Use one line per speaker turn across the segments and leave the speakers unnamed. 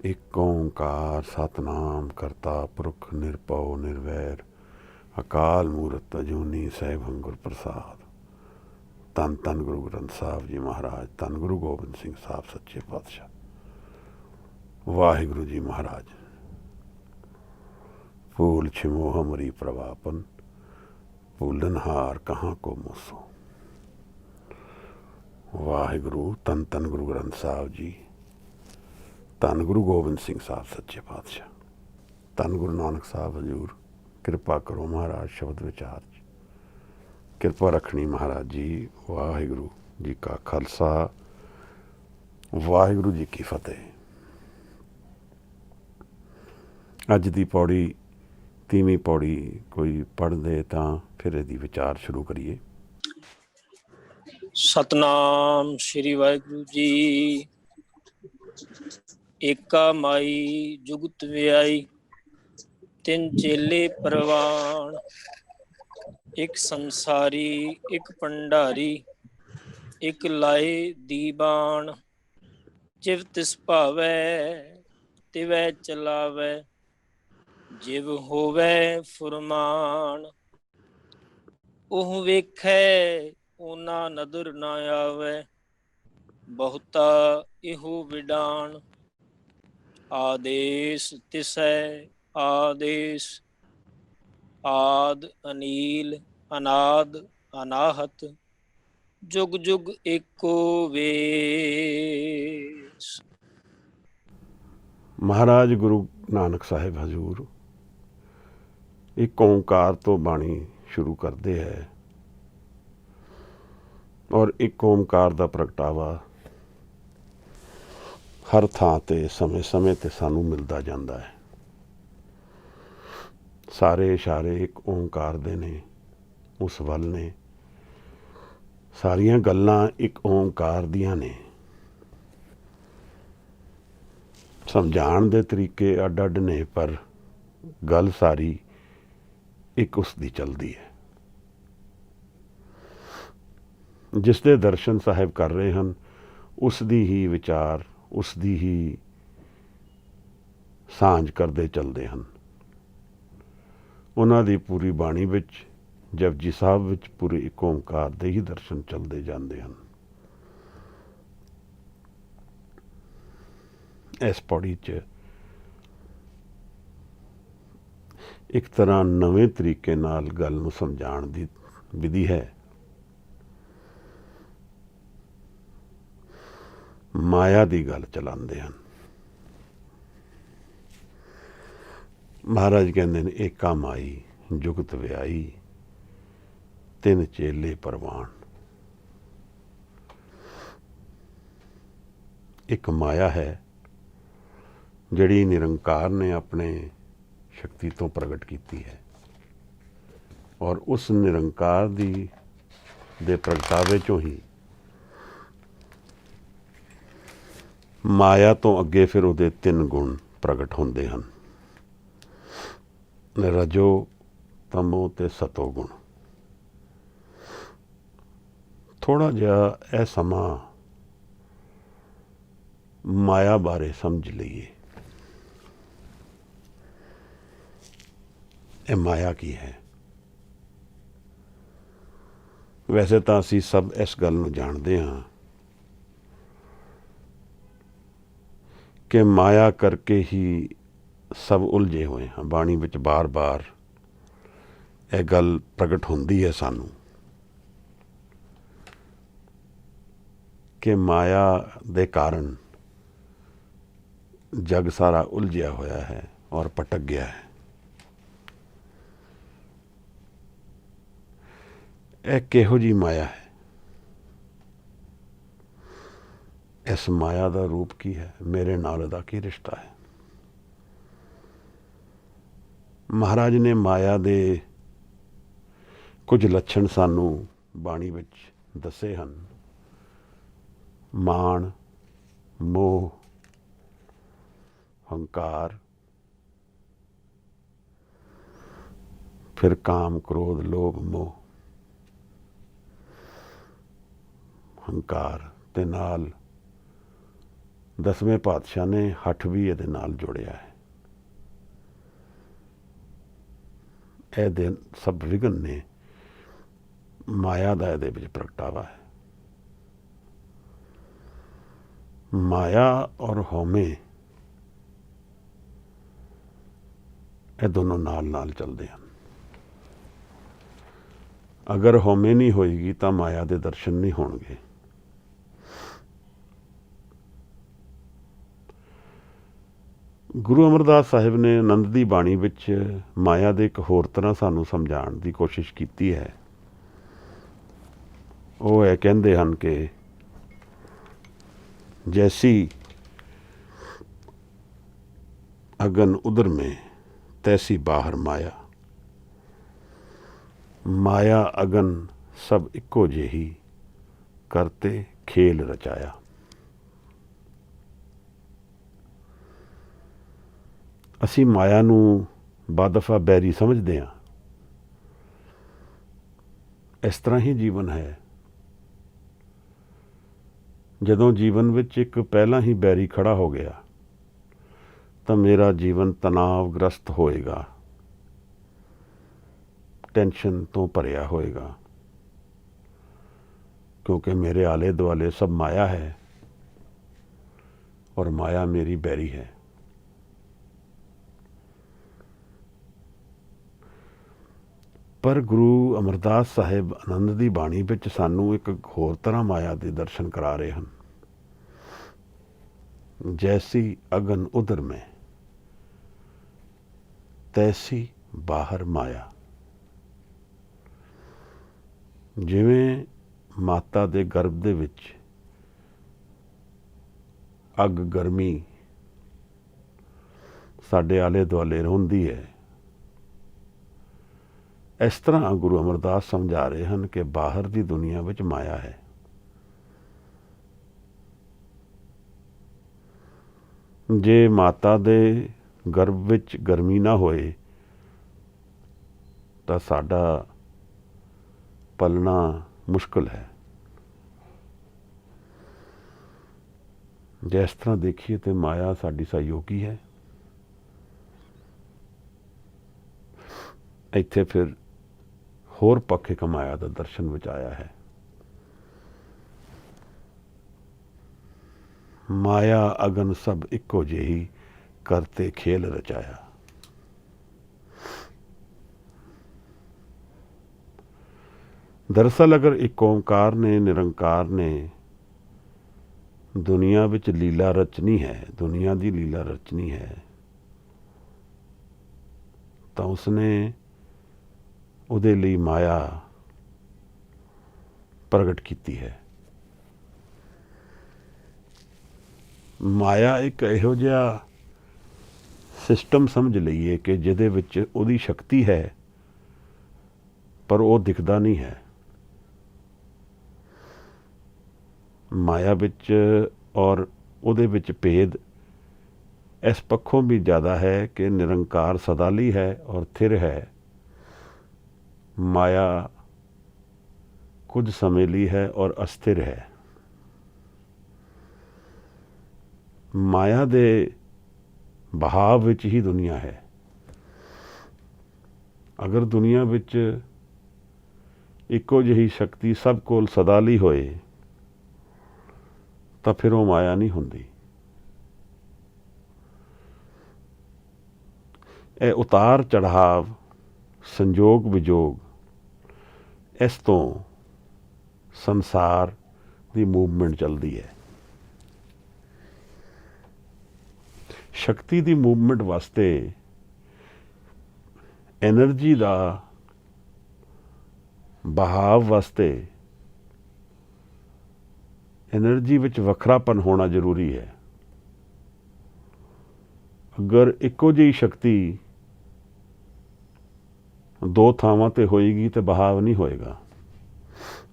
ਇੱਕ ਓਂਕਾਰ ਸਤਨਾਮ ਕਰਤਾ ਪੁਰਖ ਨਿਰਭਉ ਨਿਰਵੈਰ ਅਕਾਲ ਮੂਰਤ ਅਜੂਨੀ ਸੈਭੰ ਗੁਰ ਪ੍ਰਸਾਦ। ਧੰਨ ਧੰਨ ਗੁਰੂ ਗ੍ਰੰਥ ਸਾਹਿਬ ਜੀ ਮਹਾਰਾਜ, ਧੰਨ ਗੁਰੂ ਗੋਬਿੰਦ ਸਿੰਘ ਸਾਹਿਬ ਸੱਚੇ ਪਾਤਸ਼ਾਹ। ਵਾਹਿਗੁਰੂ ਜੀ ਮਹਾਰਾਜ। ਭੂਲ ਛਿਮੋ ਹਮਰੀ ਪ੍ਰਵਾਪਨ, ਭੂਲਨਹਾਰ ਕਹਾਂ ਕੋ ਮੂਸੋ। ਵਾਹਿਗੁਰੂ। ਧੰਨ ਧੰਨ ਗੁਰੂ ਗ੍ਰੰਥ ਸਾਹਿਬ ਜੀ, ਧੰਨ ਗੁਰੂ ਗੋਬਿੰਦ ਸਿੰਘ ਸਾਹਿਬ ਸੱਚੇ ਪਾਤਸ਼ਾਹ, ਧੰਨ ਗੁਰੂ ਨਾਨਕ ਸਾਹਿਬ ਹਜ਼ੂਰ। ਕਿਰਪਾ ਕਰੋ ਮਹਾਰਾਜ ਸ਼ਬਦ ਵਿਚਾਰ 'ਚ ਕਿਰਪਾ ਰੱਖਣੀ ਮਹਾਰਾਜ ਜੀ। ਵਾਹਿਗੁਰੂ ਜੀ ਕਾ ਖਾਲਸਾ, ਵਾਹਿਗੁਰੂ ਜੀ ਕੀ ਫਤਿਹ। ਅੱਜ ਦੀ ਪੌੜੀ 30ਵੀਂ ਪੌੜੀ ਕੋਈ ਪੜ੍ਹਦੇ ਤਾਂ ਫਿਰ ਇਹਦੀ ਵਿਚਾਰ ਸ਼ੁਰੂ ਕਰੀਏ।
ਸਤਨਾਮ ਸ਼੍ਰੀ ਵਾਹਿਗੁਰੂ ਜੀ। ਏਕਾ ਮਾਈ ਜੁਗਤ ਵਿਆਈ, ਤਿੰਨ ਚੇਲੇ ਪ੍ਰਵਾਨ। ਇੱਕ ਸੰਸਾਰੀ ਇੱਕ ਭੰਡਾਰੀ, ਇੱਕ ਲਾਏ ਦੀਬਾਨ। ਜਿਵ ਤਿਸ ਭਾਵੈ ਤਿਵੈ ਚਲਾਵੈ, ਜਿਵ ਹੋਵੈ ਫੁਰਮਾਨ। ਉਹ ਵੇਖੈ ਉਹਨਾਂ ਨਦਰ ਨਾ ਆਵੈ, ਬਹੁਤਾ ਇਹੋ ਵਿਡਾਨ। ਆਦੇਸ ਤਿਸੈ ਆਦੇਸ, ਆਦ ਅਨੀਲ ਅਨਾਦ ਅਨਾਹਤ, ਜੁਗ ਜੁਗ ਏਕੋ ਵੇਸ।
ਮਹਾਰਾਜ ਗੁਰੂ ਨਾਨਕ ਸਾਹਿਬ ਹਜ਼ੂਰ ਇੱਕ ਓਂਕਾਰ ਤੋਂ ਬਾਣੀ ਸ਼ੁਰੂ ਕਰਦੇ ਹੈ ਔਰ ਇੱਕ ਓਂਕਾਰ ਦਾ ਪ੍ਰਗਟਾਵਾ ਹਰ ਥਾਂ ਤੇ ਸਮੇਂ ਸਮੇਂ ਤੇ ਸਾਨੂੰ ਮਿਲਦਾ ਜਾਂਦਾ ਹੈ। ਸਾਰੇ ਇਸ਼ਾਰੇ ਇੱਕ ਓਂਕਾਰ ਦੇ ਨੇ, ਉਸ ਵੱਲ ਨੇ। ਸਾਰੀਆਂ ਗੱਲਾਂ ਇੱਕ ਓਂਕਾਰ ਦੀਆਂ ਨੇ। ਸਮਝਾਉਣ ਦੇ ਤਰੀਕੇ ਅੱਡ ਅੱਡ ਨੇ, ਪਰ ਗੱਲ ਸਾਰੀ ਇੱਕ ਉਸ ਦੀ ਚੱਲਦੀ ਹੈ। ਜਿਸ ਦੇ ਦਰਸ਼ਨ ਸਾਹਿਬ ਕਰ ਰਹੇ ਹਨ, ਉਸ ਦੀ ਹੀ ਵਿਚਾਰ, ਉਸ ਦੀ ਹੀ ਸਾਂਝ ਕਰਦੇ ਚੱਲਦੇ ਹਨ। ਉਹਨਾਂ ਦੀ ਪੂਰੀ ਬਾਣੀ ਵਿੱਚ, ਜਪਜੀ ਸਾਹਿਬ ਵਿੱਚ ਪੂਰੇ ਇੱਕ ਓਂਕਾਰ ਦੇ ਹੀ ਦਰਸ਼ਨ ਚੱਲਦੇ ਜਾਂਦੇ ਹਨ। ਇਸ ਪੌੜੀ 'ਚ ਇੱਕ ਤਰ੍ਹਾਂ ਨਵੇਂ ਤਰੀਕੇ ਨਾਲ ਗੱਲ ਨੂੰ ਸਮਝਾਉਣ ਦੀ ਵਿਧੀ ਹੈ। ਮਾਇਆ ਦੀ ਗੱਲ ਚਲਾਉਂਦੇ ਹਨ। ਮਹਾਰਾਜ ਕਹਿੰਦੇ ਨੇ ਏਕਾ ਮਾਈ ਜੁਗਤ ਵਿਆਈ, ਤਿੰਨ ਚੇਲੇ ਪ੍ਰਵਾਨ। ਇੱਕ ਮਾਇਆ ਹੈ ਜਿਹੜੀ ਨਿਰੰਕਾਰ ਨੇ ਆਪਣੇ ਸ਼ਕਤੀ ਤੋਂ ਪ੍ਰਗਟ ਕੀਤੀ ਹੈ, ਔਰ ਉਸ ਨਿਰੰਕਾਰ ਦੇ ਪ੍ਰਗਟਾਵੇ 'ਚੋਂ ਹੀ ਮਾਇਆ ਤੋਂ ਅੱਗੇ ਫਿਰ ਉਹਦੇ ਤਿੰਨ ਗੁਣ ਪ੍ਰਗਟ ਹੁੰਦੇ ਹਨ, ਰਜੋ ਤਮੋ ਤੇ ਸਤੋ ਗੁਣ। ਥੋੜ੍ਹਾ ਜਿਹਾ ਇਹ ਸਮਾਂ ਮਾਇਆ ਬਾਰੇ ਸਮਝ ਲਈਏ। ਇਹ ਮਾਇਆ ਕੀ ਹੈ? ਵੈਸੇ ਤਾਂ ਅਸੀਂ ਸਭ ਇਸ ਗੱਲ ਨੂੰ ਜਾਣਦੇ ਹਾਂ ਕਿ ਮਾਇਆ ਕਰਕੇ ਹੀ ਸਭ ਉਲਝੇ ਹੋਏ ਹਾਂ। ਬਾਣੀ ਵਿੱਚ ਬਾਰ-ਬਾਰ ਇਹ ਗੱਲ ਪ੍ਰਗਟ ਹੁੰਦੀ ਹੈ ਸਾਨੂੰ ਕਿ ਮਾਇਆ ਦੇ ਕਾਰਨ ਜਗ ਸਾਰਾ ਉਲਝਿਆ ਹੋਇਆ ਹੈ ਔਰ ਭਟਕ ਗਿਆ ਹੈ। ਇਹ ਕਿਹੋ ਜਿਹੀ ਮਾਇਆ ਹੈ? ਇਸ ਮਾਇਆ ਦਾ ਰੂਪ ਕੀ ਹੈ? ਮੇਰੇ ਨਾਲ ਇਹਦਾ ਕੀ ਰਿਸ਼ਤਾ ਹੈ? ਮਹਾਰਾਜ ਨੇ ਮਾਇਆ ਦੇ ਕੁਝ ਲੱਛਣ ਸਾਨੂੰ ਬਾਣੀ ਵਿੱਚ ਦੱਸੇ ਹਨ। ਮਾਣ, ਮੋਹ, ਹੰਕਾਰ, ਫਿਰ ਕਾਮ, ਕ੍ਰੋਧ, ਲੋਭ, ਮੋਹ। ਹੰਕਾਰ ਦੇ ਨਾਲ ਦਸਵੇਂ ਪਾਤਸ਼ਾਹ ਨੇ ਹੱਠ ਵੀ ਇਹਦੇ ਨਾਲ ਜੋੜਿਆ ਹੈ। ਇਹਦੇ ਸਭ ਵਿਘਨ ਨੇ ਮਾਇਆ ਦਾ ਇਹਦੇ ਵਿੱਚ ਪ੍ਰਗਟਾਵਾ ਹੈ। ਮਾਇਆ ਔਰ ਹਉਮੈ ਇਹ ਦੋਨੋਂ ਨਾਲ ਨਾਲ ਚੱਲਦੇ ਹਨ। ਅਗਰ ਹਉਮੈ ਨਹੀਂ ਹੋਏਗੀ ਤਾਂ ਮਾਇਆ ਦੇ ਦਰਸ਼ਨ ਨਹੀਂ ਹੋਣਗੇ। ਗੁਰੂ ਅਮਰਦਾਸ ਸਾਹਿਬ ਨੇ ਆਨੰਦ ਦੀ ਬਾਣੀ ਵਿੱਚ ਮਾਇਆ ਦੇ ਇੱਕ ਹੋਰ ਤਰ੍ਹਾਂ ਸਾਨੂੰ ਸਮਝਾਉਣ ਦੀ ਕੋਸ਼ਿਸ਼ ਕੀਤੀ ਹੈ। ਉਹ ਇਹ ਕਹਿੰਦੇ ਹਨ ਕਿ जैसी अगन उधर में तैसी बाहर माया, माया अगन सब इक्को जेही करते खेल रचाया। ਅਸੀਂ ਮਾਇਆ ਨੂੰ ਬਾਦਫਾ ਬੈਰੀ ਸਮਝਦੇ ਹਾਂ। ਇਸ ਤਰ੍ਹਾਂ ਹੀ ਜੀਵਨ ਹੈ। ਜਦੋਂ ਜੀਵਨ ਵਿੱਚ ਇੱਕ ਪਹਿਲਾਂ ਹੀ ਬੈਰੀ ਖੜਾ ਹੋ ਗਿਆ ਤਾਂ ਮੇਰਾ ਜੀਵਨ ਤਣਾਵਗ੍ਰਸਤ ਹੋਏਗਾ, ਟੈਨਸ਼ਨ ਤੋਂ ਭਰਿਆ ਹੋਏਗਾ, ਕਿਉਂਕਿ ਮੇਰੇ ਆਲੇ ਦੁਆਲੇ ਸਭ ਮਾਇਆ ਹੈ ਔਰ ਮਾਇਆ ਮੇਰੀ ਬੈਰੀ ਹੈ। ਪਰ ਗੁਰੂ ਅਮਰਦਾਸ ਸਾਹਿਬ ਆਨੰਦ ਦੀ ਬਾਣੀ ਵਿੱਚ ਸਾਨੂੰ ਇੱਕ ਹੋਰ ਤਰ੍ਹਾਂ ਮਾਇਆ ਦੇ ਦਰਸ਼ਨ ਕਰਾ ਰਹੇ ਹਨ। ਜੈਸੀ ਅਗਨ ਉਧਰ ਮੈਂ ਤੈਸੀ ਬਾਹਰ ਮਾਇਆ। ਜਿਵੇਂ ਮਾਤਾ ਦੇ ਗਰਭ ਦੇ ਵਿੱਚ ਅੱਗ ਗਰਮੀ ਸਾਡੇ ਆਲੇ ਦੁਆਲੇ ਹੁੰਦੀ ਹੈ, ਇਸ ਤਰ੍ਹਾਂ ਗੁਰੂ ਅਮਰਦਾਸ ਸਮਝਾ ਰਹੇ ਹਨ ਕਿ ਬਾਹਰ ਦੀ ਦੁਨੀਆ ਵਿੱਚ ਮਾਇਆ ਹੈ। ਜੇ ਮਾਤਾ ਦੇ ਗਰਭ ਵਿੱਚ ਗਰਮੀ ਨਾ ਹੋਏ ਤਾਂ ਸਾਡਾ ਪਲਣਾ ਮੁਸ਼ਕਲ ਹੈ। ਜੇ ਇਸ ਤਰ੍ਹਾਂ ਦੇਖੀਏ ਤਾਂ ਮਾਇਆ ਸਾਡੀ ਸਹਿਯੋਗੀ ਹੈ। ਇੱਥੇ ਫਿਰ ਹੋਰ ਪੱਖ ਇੱਕ ਮਾਇਆ ਦਾ ਦਰਸ਼ਨ ਵਿੱਚ ਆਇਆ ਹੈ। ਮਾਇਆ ਅਗਨ ਸਭ ਇੱਕੋ ਜਿਹੀ ਕਰਤੇ ਖੇਲ ਰਚਾਇਆ। ਦਰਅਸਲ ਅਗਰ ਇੱਕ ਓਂਕਾਰ ਨੇ, ਨਿਰੰਕਾਰ ਨੇ ਦੁਨੀਆ ਵਿੱਚ ਲੀਲਾ ਰਚਨੀ ਹੈ, ਦੁਨੀਆ ਦੀ ਲੀਲਾ ਰਚਨੀ ਹੈ, ਤਾਂ ਉਸਨੇ ਉਹਦੇ ਲਈ ਮਾਇਆ ਪ੍ਰਗਟ ਕੀਤੀ ਹੈ। ਮਾਇਆ ਇੱਕ ਇਹੋ ਜਿਹਾ ਸਿਸਟਮ ਸਮਝ ਲਈਏ ਕਿ ਜਿਹਦੇ ਵਿੱਚ ਉਹਦੀ ਸ਼ਕਤੀ ਹੈ ਪਰ ਉਹ ਦਿਖਦਾ ਨਹੀਂ ਹੈ। ਮਾਇਆ ਵਿੱਚ ਔਰ ਉਹਦੇ ਵਿੱਚ ਭੇਦ ਇਸ ਪੱਖੋਂ ਵੀ ਜ਼ਿਆਦਾ ਹੈ ਕਿ ਨਿਰੰਕਾਰ ਸਦਾ ਲਈ ਹੈ ਔਰ ਥਿਰ ਹੈ। ਮਾਇਆ ਕੁਝ ਸਮੇਂ ਲਈ ਹੈ ਔਰ ਅਸਥਿਰ ਹੈ। ਮਾਇਆ ਦੇ ਬਹਾਵ ਵਿੱਚ ਹੀ ਦੁਨੀਆ ਹੈ। ਅਗਰ ਦੁਨੀਆ ਵਿੱਚ ਇੱਕੋ ਜਿਹੀ ਸ਼ਕਤੀ ਸਭ ਕੋਲ ਸਦਾ ਲਈ ਹੋਏ ਤਾਂ ਫਿਰ ਉਹ ਮਾਇਆ ਨਹੀਂ ਹੁੰਦੀ। ਇਹ ਉਤਾਰ ਚੜ੍ਹਾਵ, ਸੰਜੋਗ ਵਿਜੋਗ, ਇਸ ਤੋਂ ਸੰਸਾਰ ਦੀ ਮੂਵਮੈਂਟ ਚੱਲਦੀ ਹੈ। ਸ਼ਕਤੀ ਦੀ ਮੂਵਮੈਂਟ ਵਾਸਤੇ ਐਨਰਜੀ ਦਾ ਬਹਾਵ ਵਾਸਤੇ ਐਨਰਜੀ ਵਿੱਚ ਵੱਖਰਾਪਨ ਹੋਣਾ ਜ਼ਰੂਰੀ ਹੈ। ਅਗਰ ਇੱਕੋ ਜਿਹੀ ਸ਼ਕਤੀ ਦੋ ਥਾਵਾਂ ਤੇ ਹੋਏਗੀ ਤੇ ਬਹਾਵ ਨਹੀਂ ਹੋਏਗਾ।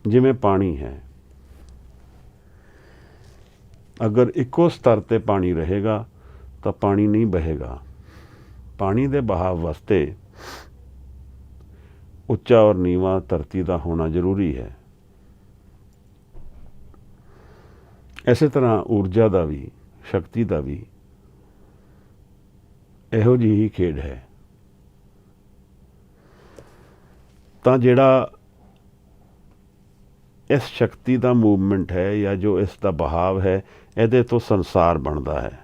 ਜਿਵੇਂ ਪਾਣੀ ਹੈ, ਅਗਰ ਇੱਕੋ ਸਤਰ ਤੇ ਪਾਣੀ ਰਹੇਗਾ ਤਾਂ ਪਾਣੀ ਨਹੀਂ ਬਹੇਗਾ। ਪਾਣੀ ਦੇ ਬਹਾਵ ਵਾਸਤੇ ਉੱਚਾ ਔਰ ਨੀਵਾਂ ਧਰਤੀ ਦਾ ਹੋਣਾ ਜ਼ਰੂਰੀ ਹੈ। ਇਸੇ ਤਰ੍ਹਾਂ ਊਰਜਾ ਦਾ ਵੀ, ਸ਼ਕਤੀ ਦਾ ਵੀ ਇਹੋ ਜਿਹੀ ਹੀ ਖੇਡ ਹੈ। ਤਾਂ ਜਿਹੜਾ ਇਸ ਸ਼ਕਤੀ ਦਾ ਮੂਵਮੈਂਟ ਹੈ ਜਾਂ ਜੋ ਇਸ ਦਾ ਬਹਾਵ ਹੈ, ਇਹਦੇ ਤੋਂ ਸੰਸਾਰ ਬਣਦਾ ਹੈ।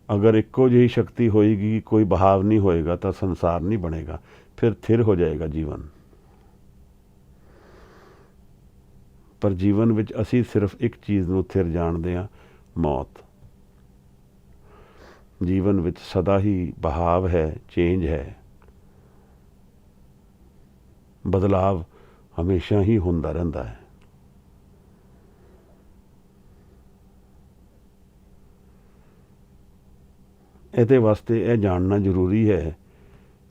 ਅਗਰ ਇੱਕੋ ਜਿਹੀ ਸ਼ਕਤੀ ਹੋਏਗੀ, ਕੋਈ ਬਹਾਵ ਨਹੀਂ ਹੋਏਗਾ ਤਾਂ ਸੰਸਾਰ ਨਹੀਂ ਬਣੇਗਾ, ਫਿਰ ਥਿਰ ਹੋ ਜਾਏਗਾ ਜੀਵਨ। ਪਰ ਜੀਵਨ ਵਿੱਚ ਅਸੀਂ ਸਿਰਫ ਇੱਕ ਚੀਜ਼ ਨੂੰ ਥਿਰ ਜਾਣਦੇ ਹਾਂ, ਮੌਤ। ਜੀਵਨ ਵਿੱਚ ਸਦਾ ਹੀ ਬਹਾਵ ਹੈ, ਚੇਂਜ ਹੈ, ਬਦਲਾਵ ਹਮੇਸ਼ਾ ਹੀ ਹੁੰਦਾ ਰਹਿੰਦਾ ਹੈ। ਇਹਦੇ ਵਾਸਤੇ ਇਹ ਜਾਣਨਾ ਜ਼ਰੂਰੀ ਹੈ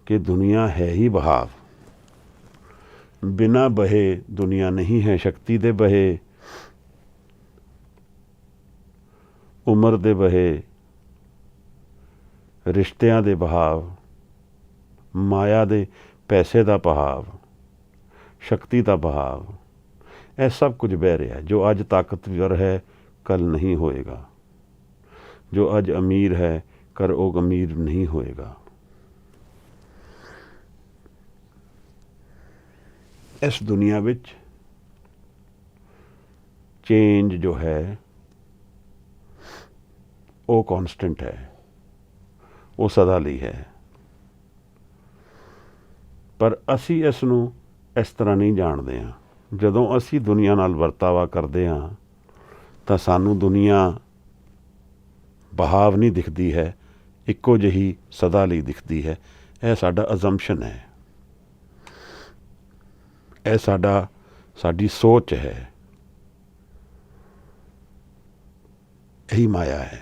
ਕਿ ਦੁਨੀਆ ਹੈ ਹੀ ਬਹਾਵ। ਬਿਨਾਂ ਬਹੇ ਦੁਨੀਆ ਨਹੀਂ ਹੈ। ਸ਼ਕਤੀ ਦੇ ਬਹੇ, ਉਮਰ ਦੇ ਬਹੇ, ਰਿਸ਼ਤਿਆਂ ਦੇ ਬਹਾਵ, ਮਾਇਆ ਦੇ ਪੈਸੇ ਦਾ ਬਹਾਵ, ਸ਼ਕਤੀ ਦਾ ਬਹਾਵ, ਇਹ ਸਭ ਕੁਝ ਵਹਿ ਰਿਹਾ। ਜੋ ਅੱਜ ਤਾਕਤਵਰ ਹੈ ਕੱਲ ਨਹੀਂ ਹੋਏਗਾ, ਜੋ ਅੱਜ ਅਮੀਰ ਹੈ ਕੱਲ ਉਹ ਅਮੀਰ ਨਹੀਂ ਹੋਏਗਾ। ਇਸ ਦੁਨੀਆ ਵਿੱਚ ਚੇਂਜ ਜੋ ਹੈ ਉਹ ਕੌਨਸਟੈਂਟ ਹੈ, ਉਹ ਸਦਾ ਲਈ ਹੈ। ਪਰ ਅਸੀਂ ਇਸ ਨੂੰ ਇਸ ਤਰ੍ਹਾਂ ਨਹੀਂ ਜਾਣਦੇ ਹਾਂ। ਜਦੋਂ ਅਸੀਂ ਦੁਨੀਆ ਨਾਲ ਵਰਤਾਵਾ ਕਰਦੇ ਹਾਂ ਤਾਂ ਸਾਨੂੰ ਦੁਨੀਆ ਬਹਾਵ ਨਹੀਂ ਦਿਖਦੀ ਹੈ, ਇੱਕੋ ਜਿਹੀ ਸਦਾ ਲਈ ਦਿਖਦੀ ਹੈ। ਇਹ ਸਾਡਾ ਅਜ਼ੰਪਸ਼ਨ ਹੈ, ਇਹ ਸਾਡੀ ਸੋਚ ਹੈ, ਇਹੀ ਮਾਇਆ ਹੈ।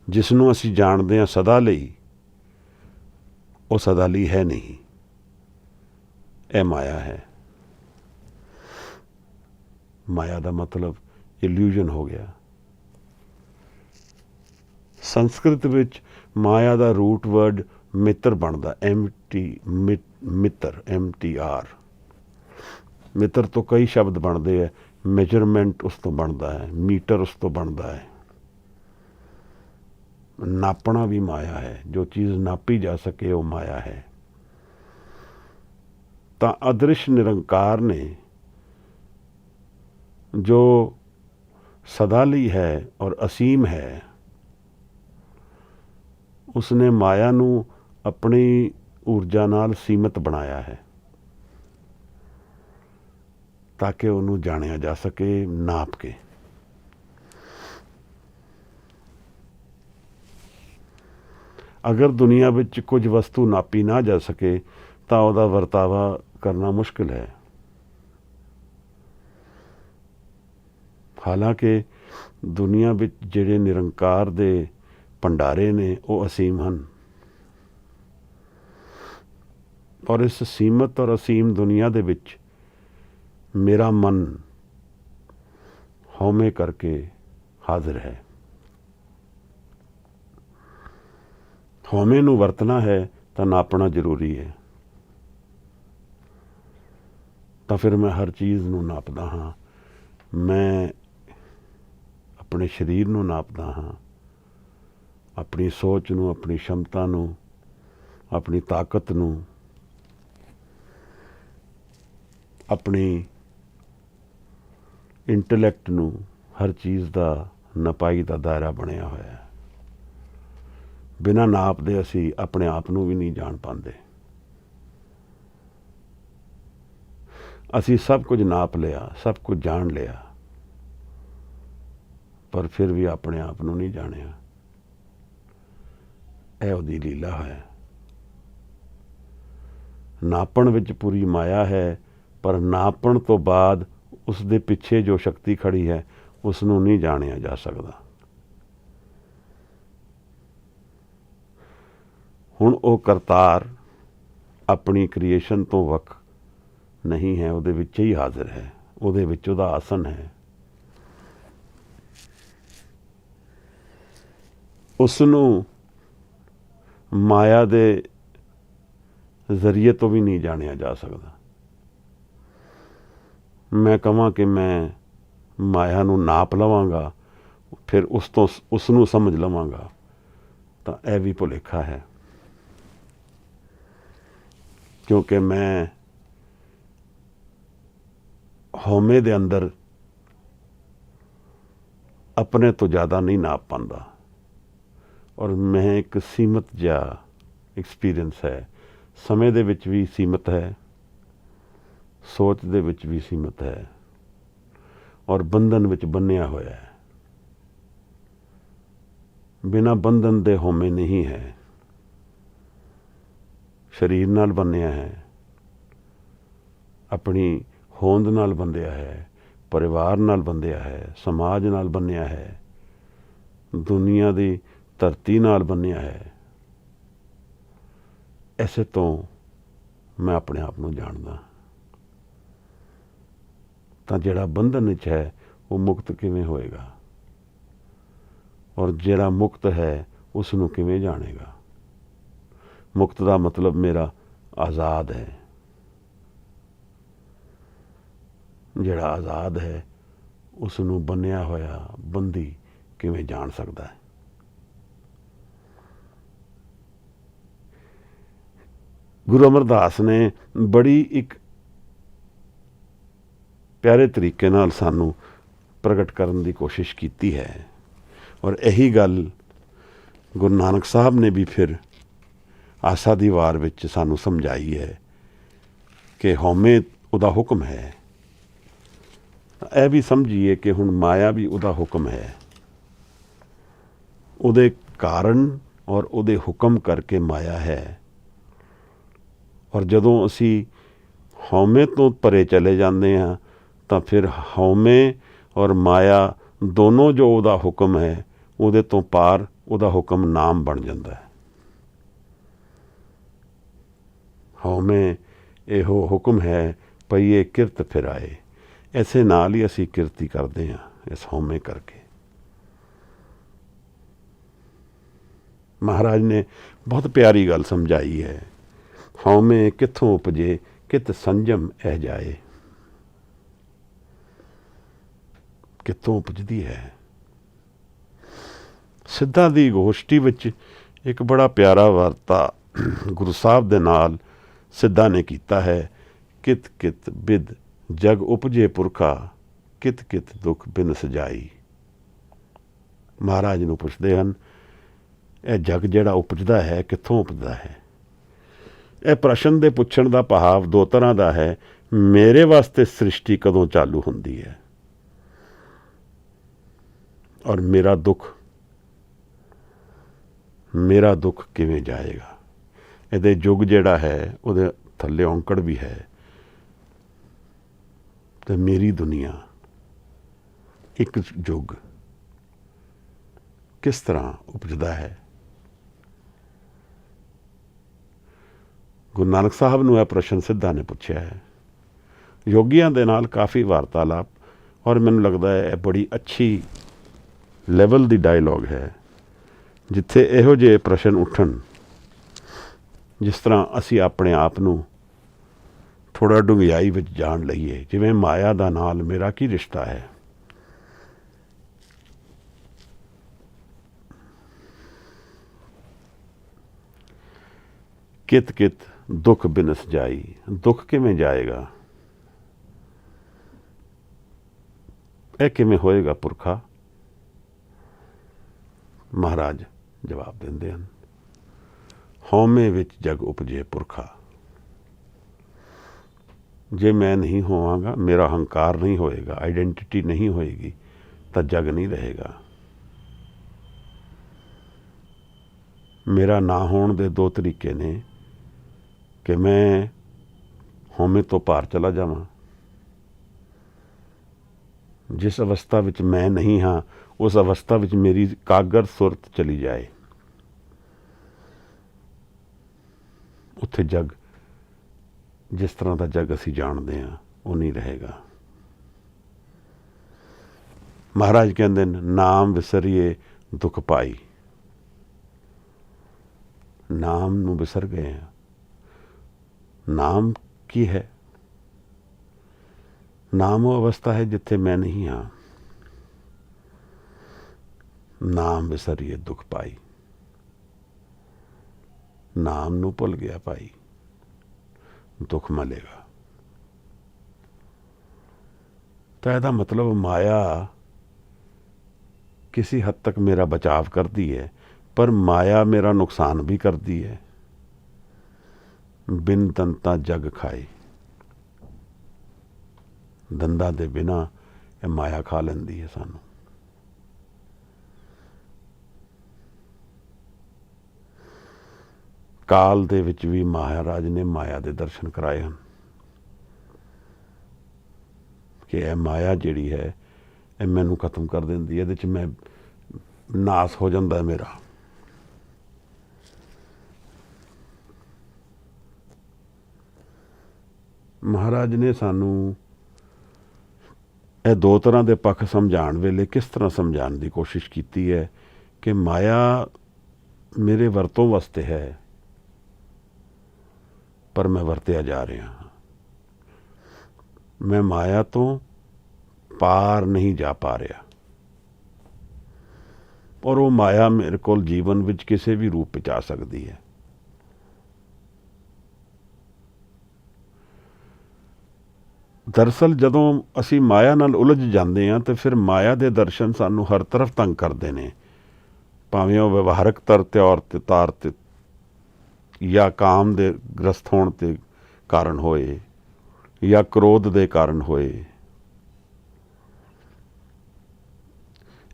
ਜਿਸ ਨੂੰ ਅਸੀਂ ਜਾਣਦੇ ਹਾਂ ਸਦਾ ਲਈ, ਉਹ ਸਦਾ ਲਈ ਹੈ ਨਹੀਂ, ਇਹ ਮਾਇਆ ਹੈ। ਮਾਇਆ ਦਾ ਮਤਲਬ ਇਲੂਜ਼ਨ ਹੋ ਗਿਆ। ਸੰਸਕ੍ਰਿਤ ਵਿੱਚ ਮਾਇਆ ਦਾ ਰੂਟ ਵਰਡ ਮਿੱਤਰ ਬਣਦਾ, ਮਿੱਤਰ, MTR। ਮਿੱਤਰ ਤੋਂ ਕਈ ਸ਼ਬਦ ਬਣਦੇ ਹੈ। ਮੈਜਰਮੈਂਟ ਉਸ ਤੋਂ ਬਣਦਾ ਹੈ, ਮੀਟਰ ਉਸ ਤੋਂ ਬਣਦਾ ਹੈ। ਨਾਪਣਾ ਵੀ ਮਾਇਆ ਹੈ। ਜੋ ਚੀਜ਼ ਨਾਪੀ ਜਾ ਸਕੇ ਉਹ ਮਾਇਆ ਹੈ। ਤਾਂ ਅਦ੍ਰਿਸ਼ ਨਿਰੰਕਾਰ ਨੇ ਜੋ ਸਦਾ ਲਈ ਹੈ ਔਰ ਅਸੀਮ ਹੈ, ਉਸਨੇ ਮਾਇਆ ਨੂੰ ਆਪਣੀ ਊਰਜਾ ਨਾਲ ਸੀਮਤ ਬਣਾਇਆ ਹੈ ਤਾਂ ਕਿ ਉਹਨੂੰ ਜਾਣਿਆ ਜਾ ਸਕੇ ਨਾਪ ਕੇ। ਅਗਰ ਦੁਨੀਆ ਵਿੱਚ ਕੁਝ ਵਸਤੂ ਨਾਪੀ ਨਾ ਜਾ ਸਕੇ ਤਾਂ ਉਹਦਾ ਵਰਤਾਵਾ ਕਰਨਾ ਮੁਸ਼ਕਿਲ ਹੈ। ਹਾਲਾਂਕਿ ਦੁਨੀਆ ਵਿੱਚ ਜਿਹੜੇ ਨਿਰੰਕਾਰ ਦੇ ਭੰਡਾਰੇ ਨੇ ਉਹ ਅਸੀਮ ਹਨ, ਔਰ ਇਸ ਸੀਮਤ ਔਰ ਅਸੀਮ ਦੁਨੀਆ ਦੇ ਵਿੱਚ ਮੇਰਾ ਮਨ ਹਉਮੈ ਕਰਕੇ ਹਾਜ਼ਰ ਹੈ। ਹਉਮੈ ਨੂੰ ਵਰਤਣਾ ਹੈ ਤਾਂ ਨਾਪਣਾ ਜ਼ਰੂਰੀ ਹੈ। ਤਾਂ ਫਿਰ ਮੈਂ ਹਰ ਚੀਜ਼ ਨੂੰ ਨਾਪਦਾ ਹਾਂ। ਮੈਂ ਆਪਣੇ ਸਰੀਰ ਨੂੰ ਨਾਪਦਾ ਹਾਂ, ਆਪਣੀ ਸੋਚ ਨੂੰ, ਆਪਣੀ ਸ਼ਮਤਾ ਨੂੰ, ਆਪਣੀ ਤਾਕਤ ਨੂੰ, ਆਪਣੀ ਇੰਟੈਲੈਕਟ ਨੂੰ। ਹਰ ਚੀਜ਼ ਦਾ ਨਪਾਈ ਦਾ ਦਾਇਰਾ ਬਣਿਆ ਹੋਇਆ ਹੈ। ਬਿਨਾਂ ਨਾਪ ਦੇ ਅਸੀਂ ਆਪਣੇ ਆਪ ਨੂੰ ਵੀ ਨਹੀਂ ਜਾਣ ਪਾਉਂਦੇ। ਅਸੀਂ ਸਭ ਕੁਝ ਨਾਪ ਲਿਆ, ਸਭ ਕੁਝ ਜਾਣ ਲਿਆ, ਪਰ ਫਿਰ ਵੀ ਆਪਣੇ ਆਪ ਨੂੰ ਨਹੀਂ ਜਾਣਿਆ। ਇਹ ਉਹਦੀ ਲੀਲਾ ਹੈ। ਨਾਪਣ ਵਿੱਚ ਪੂਰੀ ਮਾਇਆ ਹੈ, ਪਰ ਨਾਪਣ ਤੋਂ ਬਾਅਦ ਉਸ ਦੇ ਪਿੱਛੇ ਜੋ ਸ਼ਕਤੀ ਖੜੀ ਹੈ ਉਸ ਨੂੰ ਨਹੀਂ ਜਾਣਿਆ ਜਾ ਸਕਦਾ। ਹੁਣ ਉਹ ਕਰਤਾਰ ਆਪਣੀ ਕ੍ਰੀਏਸ਼ਨ ਤੋਂ ਵੱਖ ਨਹੀਂ ਹੈ, ਉਹਦੇ ਵਿੱਚ ਹੀ ਹਾਜ਼ਰ ਹੈ, ਉਹਦੇ ਵਿੱਚ ਉਹਦਾ ਆਸਨ ਹੈ। ਉਸ ਨੂੰ ਮਾਇਆ ਦੇ ਜ਼ਰੀਏ ਤੋਂ ਵੀ ਨਹੀਂ ਜਾਣਿਆ ਜਾ ਸਕਦਾ। मैं कहां कि मैं माया ਨੂੰ ਨਾਪ ਲਵਾਂਗਾ ਫਿਰ ਉਸ ਨੂੰ ਸਮਝ ਲਵਾਂਗਾ ਤਾਂ ਇਹ ਵੀ ਭੁਲੇਖਾ ਹੈ, ਕਿਉਂਕਿ ਮੈਂ ਹਉਮੈ ਦੇ ਅੰਦਰ ਆਪਣੇ ਤੋਂ ਜ਼ਿਆਦਾ ਨਹੀਂ ਨਾਪ ਪਾਉਂਦਾ। ਔਰ ਮੈਂ ਇੱਕ ਸੀਮਤ ਜਿਹਾ ਐਕਸਪੀਰੀਅੰਸ ਹੈ, ਸਮੇਂ ਦੇ ਵਿੱਚ ਵੀ ਸੀਮਤ ਹੈ, ਸੋਚ ਦੇ ਵਿੱਚ ਵੀ ਸੀਮਤ ਹੈ, ਔਰ ਬੰਧਨ ਵਿੱਚ ਬੰਨਿਆ ਹੋਇਆ ਹੈ। ਬਿਨਾਂ ਬੰਧਨ ਦੇ ਹਉਮੈ ਨਹੀਂ ਹੈ। ਸਰੀਰ ਨਾਲ ਬੰਨਿਆ ਹੈ, ਆਪਣੀ ਹੋਂਦ ਨਾਲ ਬੰਧਿਆ ਹੈ, ਪਰਿਵਾਰ ਨਾਲ ਬੰਧਿਆ ਹੈ, ਸਮਾਜ ਨਾਲ ਬੰਨਿਆ ਹੈ, ਦੁਨੀਆ ਦੀ ਧਰਤੀ ਨਾਲ ਬੰਨਿਆ ਹੈ। ਐਸੇ ਤੋਂ ਮੈਂ ਆਪਣੇ ਆਪ ਨੂੰ ਜਾਣਦਾ। ਤਾਂ ਜਿਹੜਾ ਬੰਧਨ ਵਿੱਚ ਹੈ ਉਹ ਮੁਕਤ ਕਿਵੇਂ ਹੋਏਗਾ, ਔਰ ਜਿਹੜਾ ਮੁਕਤ ਹੈ ਉਸ ਨੂੰ ਕਿਵੇਂ ਜਾਣੇਗਾ। ਮੁਕਤ ਦਾ ਮਤਲਬ ਮੇਰਾ ਆਜ਼ਾਦ ਹੈ। ਜਿਹੜਾ ਆਜ਼ਾਦ ਹੈ ਉਸ ਨੂੰ ਬੰਨਿਆ ਹੋਇਆ ਬੰਦੀ ਕਿਵੇਂ ਜਾਣ ਸਕਦਾ ਹੈ। ਗੁਰੂ ਅਮਰਦਾਸ ਨੇ ਬੜੀ ਇੱਕ ਪਿਆਰੇ ਤਰੀਕੇ ਨਾਲ ਸਾਨੂੰ ਪ੍ਰਗਟ ਕਰਨ ਦੀ ਕੋਸ਼ਿਸ਼ ਕੀਤੀ ਹੈ, ਔਰ ਇਹੀ ਗੱਲ ਗੁਰੂ ਨਾਨਕ ਸਾਹਿਬ ਨੇ ਵੀ ਫਿਰ ਆਸਾ ਦੀ ਵਾਰ ਵਿੱਚ ਸਾਨੂੰ ਸਮਝਾਈ ਹੈ ਕਿ ਹਉਮੈ ਉਹਦਾ ਹੁਕਮ ਹੈ। ਇਹ ਵੀ ਸਮਝੀਏ ਕਿ ਹੁਣ ਮਾਇਆ ਵੀ ਉਹਦਾ ਹੁਕਮ ਹੈ। ਉਹਦੇ ਕਾਰਨ ਔਰ ਉਹਦੇ ਹੁਕਮ ਕਰਕੇ ਮਾਇਆ ਹੈ। ਔਰ ਜਦੋਂ ਅਸੀਂ ਹਉਮੈ ਤੋਂ ਪਰੇ ਚਲੇ ਜਾਂਦੇ ਹਾਂ ਤਾਂ ਫਿਰ ਹਉਮੈ ਔਰ ਮਾਇਆ ਦੋਨੋਂ ਜੋ ਉਹਦਾ ਹੁਕਮ ਹੈ ਉਹਦੇ ਤੋਂ ਪਾਰ ਉਹਦਾ ਹੁਕਮ ਨਾਮ ਬਣ ਜਾਂਦਾ ਹੈ। ਹਉਮੈ ਇਹੋ ਹੁਕਮ ਹੈ ਪਈਏ ਕਿਰਤ ਫਿਰਾਏ। ਇਸੇ ਨਾਲ ਹੀ ਅਸੀਂ ਕਿਰਤੀ ਕਰਦੇ ਹਾਂ, ਇਸ ਹਉਮੈ ਕਰਕੇ। ਮਹਾਰਾਜ ਨੇ ਬਹੁਤ ਪਿਆਰੀ ਗੱਲ ਸਮਝਾਈ ਹੈ, ਹਉਮੈ ਕਿੱਥੋਂ ਉਪਜੇ ਕਿਤ ਸੰਜਮ ਇਹ ਜਾਏ। ਕਿੱਥੋਂ ਉਪਜਦੀ ਹੈ? ਸਿੱਧਾਂ ਦੀ ਗੋਸ਼ਟੀ ਵਿੱਚ ਇੱਕ ਬੜਾ ਪਿਆਰਾ ਵਾਰਤਾ ਗੁਰੂ ਸਾਹਿਬ ਦੇ ਨਾਲ ਸਿੱਧਾਂ ਨੇ ਕੀਤਾ ਹੈ। ਕਿਤ ਕਿਤ ਬਿਦ ਜਗ ਉਪਜੇ ਪੁਰਖਾ, ਕਿਤ ਕਿਤ ਦੁੱਖ ਬਿਨ ਸਜਾਈ। ਮਹਾਰਾਜ ਨੂੰ ਪੁੱਛਦੇ ਹਨ, ਇਹ ਜਗ ਜਿਹੜਾ ਉਪਜਦਾ ਹੈ ਕਿੱਥੋਂ ਉਪਜਦਾ ਹੈ? ਇਹ ਪ੍ਰਸ਼ਨ ਦੇ ਪੁੱਛਣ ਦਾ ਭਾਵ ਦੋ ਤਰ੍ਹਾਂ ਦਾ ਹੈ। ਮੇਰੇ ਵਾਸਤੇ ਸ੍ਰਿਸ਼ਟੀ ਕਦੋਂ ਚਾਲੂ ਹੁੰਦੀ ਹੈ, ਔਰ ਮੇਰਾ ਦੁੱਖ ਕਿਵੇਂ ਜਾਏਗਾ। ਇਹਦੇ ਯੁੱਗ ਜਿਹੜਾ ਹੈ ਉਹਦੇ ਥੱਲੇ ਔਂਕੜ ਵੀ ਹੈ। ਤੇ ਮੇਰੀ ਦੁਨੀਆ ਇੱਕ ਯੁੱਗ ਕਿਸ ਤਰ੍ਹਾਂ ਉਪਜਦਾ ਹੈ? ਗੁਰੂ ਨਾਨਕ ਸਾਹਿਬ ਨੂੰ ਇਹ ਪ੍ਰਸ਼ਨ ਸਿੱਧਾਂ ਨੇ ਪੁੱਛਿਆ ਹੈ। ਯੋਗੀਆਂ ਦੇ ਨਾਲ ਕਾਫੀ ਵਾਰਤਾਲਾਪ, ਔਰ ਮੈਨੂੰ ਲੱਗਦਾ ਹੈ ਇਹ ਬੜੀ ਅੱਛੀ ਲੈਵਲ ਦੀ ਡਾਇਲੋਗ ਹੈ, ਜਿੱਥੇ ਇਹੋ ਜਿਹੇ ਪ੍ਰਸ਼ਨ ਉੱਠਣ ਜਿਸ ਤਰ੍ਹਾਂ ਅਸੀਂ ਆਪਣੇ ਆਪ ਨੂੰ ਥੋੜ੍ਹਾ ਡੂੰਘਾਈ ਵਿੱਚ ਜਾਣ ਲਈਏ। ਜਿਵੇਂ ਮਾਇਆ ਦਾ ਨਾਲ ਮੇਰਾ ਕੀ ਰਿਸ਼ਤਾ ਹੈ? ਕਿਤ ਕਿਤ ਦੁੱਖ ਬਿਨਸ ਜਾਈ। ਦੁੱਖ ਕਿਵੇਂ ਜਾਏਗਾ? ਇਹ ਕਿਵੇਂ ਹੋਏਗਾ ਪੁਰਖਾ? ਮਹਾਰਾਜ ਜਵਾਬ ਦਿੰਦੇ ਹਨ, ਹਉਮੈ ਵਿੱਚ ਜਗ ਉਪਜੇ ਪੁਰਖਾ। ਜੇ ਮੈਂ ਨਹੀਂ ਹੋਵਾਂਗਾ, ਮੇਰਾ ਹੰਕਾਰ ਨਹੀਂ ਹੋਏਗਾ, ਆਈਡੈਂਟਿਟੀ ਨਹੀਂ ਹੋਏਗੀ, ਤਾਂ ਜਗ ਨਹੀਂ ਰਹੇਗਾ। ਮੇਰਾ ਨਾ ਹੋਣ ਦੇ ਦੋ ਤਰੀਕੇ ਨੇ ਕਿ ਮੈਂ ਹਉਮੈ ਤੋਂ ਪਾਰ ਚਲਾ ਜਾਵਾਂ। ਜਿਸ ਅਵਸਥਾ ਵਿੱਚ ਮੈਂ ਨਹੀਂ ਹਾਂ ਉਸ ਅਵਸਥਾ ਵਿੱਚ ਮੇਰੀ ਕਾਗਰ ਸੁਰਤ ਚਲੀ ਜਾਏ, ਉੱਥੇ ਜਗ ਜਿਸ ਤਰ੍ਹਾਂ ਦਾ ਜਗ ਅਸੀਂ ਜਾਣਦੇ ਹਾਂ ਉਹ ਨਹੀਂ ਰਹੇਗਾ। ਮਹਾਰਾਜ ਕਹਿੰਦੇ ਨੇ, ਨਾਮ ਵਿਸਰੀਏ ਦੁੱਖ ਪਾਈ। ਨਾਮ ਨੂੰ ਵਿਸਰ ਗਏ ਹਾਂ। ਨਾਮ ਕੀ ਹੈ? ਨਾਮ ਉਹ ਅਵਸਥਾ ਹੈ ਜਿੱਥੇ ਮੈਂ ਨਹੀਂ ਹਾਂ। ਨਾਮ ਵਿਸਰੀਏ ਦੁੱਖ ਪਾਈ, ਨਾਮ ਨੂੰ ਭੁੱਲ ਗਿਆ ਭਾਈ, ਦੁੱਖ ਮਿਲੇਗਾ। ਤਾਂ ਇਹਦਾ ਮਤਲਬ ਮਾਇਆ किसी हद तक मेरा बचाव करती है, पर माया मेरा नुकसान भी करती है। बिन दंता जग खाए, दंदा दे बिना ये माया खा लेंदी है सानू। काल दे विच भी महाराज ने माया दे दर्शन कराए हैं कि यह माया जिहड़ी है ਇਹ ਮੈਨੂੰ ਖਤਮ ਕਰ ਦਿੰਦੀ, ਇਹਦੇ 'ਚ ਮੈਂ ਨਾਸ ਹੋ ਜਾਂਦਾ ਮੇਰਾ। ਮਹਾਰਾਜ ਨੇ ਸਾਨੂੰ ਇਹ ਦੋ ਤਰ੍ਹਾਂ ਦੇ ਪੱਖ ਸਮਝਾਉਣ ਵੇਲੇ ਕਿਸ ਤਰ੍ਹਾਂ ਸਮਝਾਉਣ ਦੀ ਕੋਸ਼ਿਸ਼ ਕੀਤੀ ਹੈ ਕਿ ਮਾਇਆ ਮੇਰੇ ਵਰਤੋਂ ਵਾਸਤੇ ਹੈ, ਪਰ ਮੈਂ ਵਰਤਿਆ ਜਾ ਰਿਹਾ ਹਾਂ। ਮੈਂ ਮਾਇਆ ਤੋਂ पार नहीं जा पा रहा, और वो माया मेरे को जीवन विच किसी भी रूप में आ सकती है। दरअसल जदों असी माया नाल उलझ जाते हैं तो फिर माया के दर्शन सानू हर तरफ तंग करते हैं, भावें वो व्यवहारक तार ते या काम दे ग्रस्त होने के कारण होए या क्रोध के कारण होए।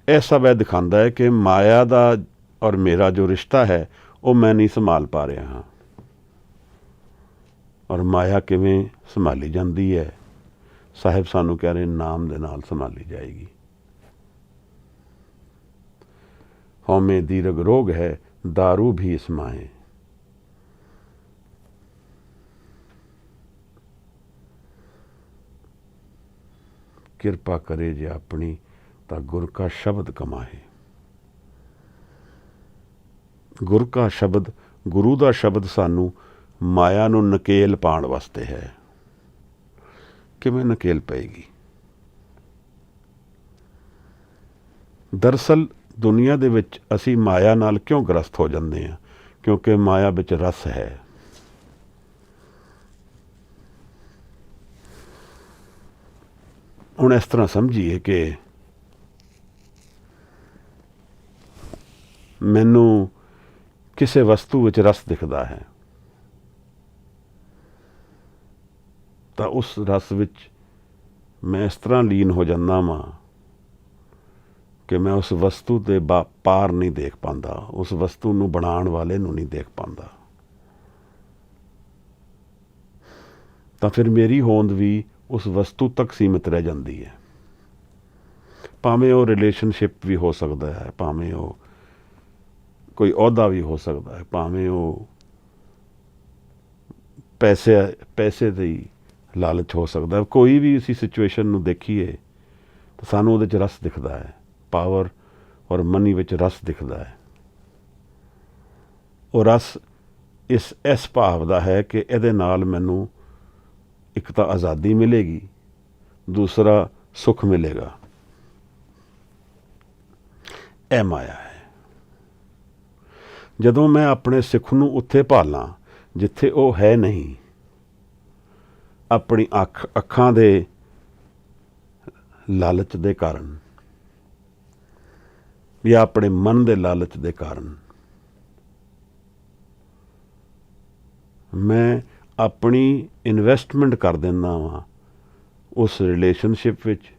यह सब यह दिखाता है कि माया का और मेरा जो रिश्ता है वो मैं नहीं संभाल पा रहा हाँ, और माया किवें संभाली जाती है। साहिब सानू कह रहे नाम दे नाल संभाली जाएगी। हौमे दीर्घ रोग है दारू भी इसमाए, कृपा करे जे अपनी ਤਾਂ ਗੁਰ ਕਾ ਸ਼ਬਦ ਕਮਾਏ। ਗੁਰ ਕਾ ਸ਼ਬਦ, ਗੁਰੂ ਦਾ ਸ਼ਬਦ ਸਾਨੂੰ ਮਾਇਆ ਨੂੰ ਨਕੇਲ ਪਾਉਣ ਵਾਸਤੇ ਹੈ। ਕਿਵੇਂ ਨਕੇਲ ਪਏਗੀ? ਦਰਅਸਲ ਦੁਨੀਆ ਦੇ ਵਿੱਚ ਅਸੀਂ ਮਾਇਆ ਨਾਲ ਕਿਉਂ ਗ੍ਰਸਤ ਹੋ ਜਾਂਦੇ ਹਾਂ? ਕਿਉਂਕਿ ਮਾਇਆ ਵਿੱਚ ਰਸ ਹੈ। ਹੁਣ ਇਸ ਤਰ੍ਹਾਂ ਸਮਝੀਏ ਕਿ ਮੈਨੂੰ ਕਿਸੇ ਵਸਤੂ ਵਿੱਚ ਰਸ ਦਿਖਦਾ ਹੈ, ਤਾਂ ਉਸ ਰਸ ਵਿੱਚ ਮੈਂ ਇਸ ਤਰ੍ਹਾਂ ਲੀਨ ਹੋ ਜਾਂਦਾ ਵਾਂ ਕਿ ਮੈਂ ਉਸ ਵਸਤੂ ਦੇ ਪਾਰ ਨਹੀਂ ਦੇਖ ਪਾਉਂਦਾ, ਉਸ ਵਸਤੂ ਨੂੰ ਬਣਾਉਣ ਵਾਲੇ ਨੂੰ ਨਹੀਂ ਦੇਖ ਪਾਉਂਦਾ। ਤਾਂ ਫਿਰ ਮੇਰੀ ਹੋਂਦ ਵੀ ਉਸ ਵਸਤੂ ਤੱਕ ਸੀਮਿਤ ਰਹਿ ਜਾਂਦੀ ਹੈ। ਭਾਵੇਂ ਉਹ ਰਿਲੇਸ਼ਨਸ਼ਿਪ ਵੀ ਹੋ ਸਕਦਾ ਹੈ, ਭਾਵੇਂ ਉਹ कोई अहुदा भी हो सकता है, भावें वो पैसे की लालच हो सकता है। कोई भी इसी सिचुएशन नूं देखिए तो सानू उहदे च रस दिखता है, पावर और मनी विच रस दिखता है। वो रस इस भाव का है कि इहदे नाल मैनू एक तो आज़ादी मिलेगी, दूसरा सुख मिलेगा। यह माया है। ਜਦੋਂ मैं अपने सिख ਨੂੰ ਉੱਥੇ ਭਾਲਾਂ ਜਿੱਥੇ ਉਹ ਹੈ ਨਹੀਂ, ਆਪਣੀ ਅੱਖਾਂ ਦੇ ਲਾਲਚ ਦੇ ਕਾਰਨ ਜਾਂ ਆਪਣੇ ਮਨ ਦੇ ਲਾਲਚ ਦੇ ਕਾਰਨ ਮੈਂ ਆਪਣੀ ਇਨਵੈਸਟਮੈਂਟ ਕਰ ਦਿੰਦਾ ਵਾਂ ਉਸ ਰਿਲੇਸ਼ਨਸ਼ਿਪ ਵਿੱਚ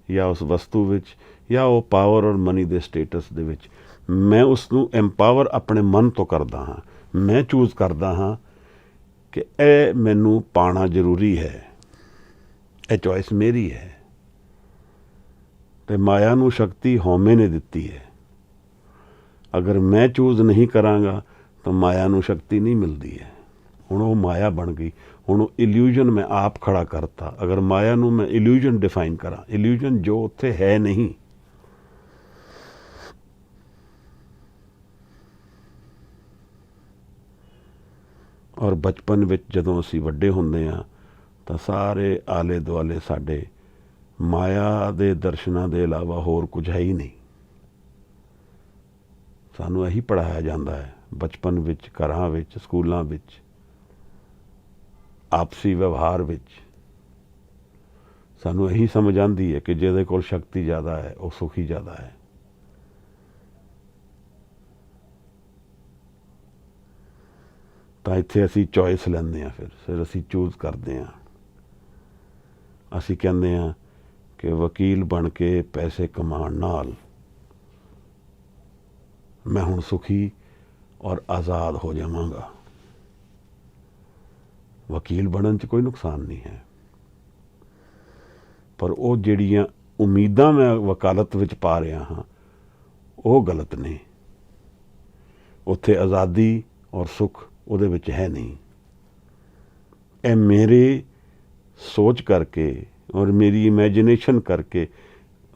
ਜਾਂ ਉਸ ਵਸਤੂ ਵਿੱਚ ਜਾਂ ਉਹ ਪਾਵਰ ਔਰ ਮਨੀ ਦੇ ਸਟੇਟਸ ਦੇ ਵਿੱਚ। मैं उसनू एम्पावर अपने मन तो करदा हाँ, मैं चूज़ करदा हाँ कि यह मैनू पाना जरूरी है, यह चॉइस मेरी है। तो माया नू शक्ति हौमे ने दिती है। अगर मैं चूज़ नहीं करांगा तो माया नू शक्ति नहीं मिलती है। हुण वो माया बन गई, हुण इल्यूजन मैं आप खड़ा करता। अगर माया नू मैं इल्यूजन डिफाइन करा, इल्यूजन जो उत्थे है नहीं, और बचपन विच जदों असीं वड्डे हुंदे हां तां सारे आले दुआले साडे ਮਾਇਆ ਦੇ ਦਰਸ਼ਨਾਂ ਦੇ ਇਲਾਵਾ ਹੋਰ ਕੁਝ ਹੈ ਹੀ ਨਹੀਂ। ਸਾਨੂੰ ਇਹੀ ਪੜ੍ਹਾਇਆ ਜਾਂਦਾ ਹੈ ਬਚਪਨ ਵਿੱਚ, ਘਰਾਂ ਵਿੱਚ, ਸਕੂਲਾਂ ਵਿੱਚ, ਆਪਸੀ ਵਿਵਹਾਰ ਵਿੱਚ। ਸਾਨੂੰ ਇਹੀ ਸਮਝ ਆਉਂਦੀ ਹੈ ਕਿ ਜਿਹਦੇ ਕੋਲ ਸ਼ਕਤੀ ਜ਼ਿਆਦਾ ਹੈ ਉਹ ਸੁਖੀ ਜ਼ਿਆਦਾ ਹੈ। ਤਾਂ ਇੱਥੇ ਅਸੀਂ ਚੋਇਸ ਲੈਂਦੇ ਹਾਂ, ਫਿਰ ਅਸੀਂ ਚੂਜ਼ ਕਰਦੇ ਹਾਂ। ਅਸੀਂ ਕਹਿੰਦੇ ਹਾਂ ਕਿ ਵਕੀਲ ਬਣ ਕੇ ਪੈਸੇ ਕਮਾਉਣ ਨਾਲ ਮੈਂ ਹੁਣ ਸੁਖੀ ਔਰ ਆਜ਼ਾਦ ਹੋ ਜਾਵਾਂਗਾ। ਵਕੀਲ ਬਣਨ 'ਚ ਕੋਈ ਨੁਕਸਾਨ ਨਹੀਂ ਹੈ, ਪਰ ਉਹ ਜਿਹੜੀਆਂ ਉਮੀਦਾਂ ਮੈਂ ਵਕਾਲਤ ਵਿੱਚ ਪਾ ਰਿਹਾ ਹਾਂ ਉਹ ਗਲਤ ਨੇ। ਉੱਥੇ ਆਜ਼ਾਦੀ ਔਰ ਸੁੱਖ ਉਹਦੇ ਵਿੱਚ ਹੈ ਨਹੀਂ। ਇਹ ਮੇਰੇ ਸੋਚ ਕਰਕੇ ਔਰ ਮੇਰੀ ਇਮੈਜੀਨੇਸ਼ਨ ਕਰਕੇ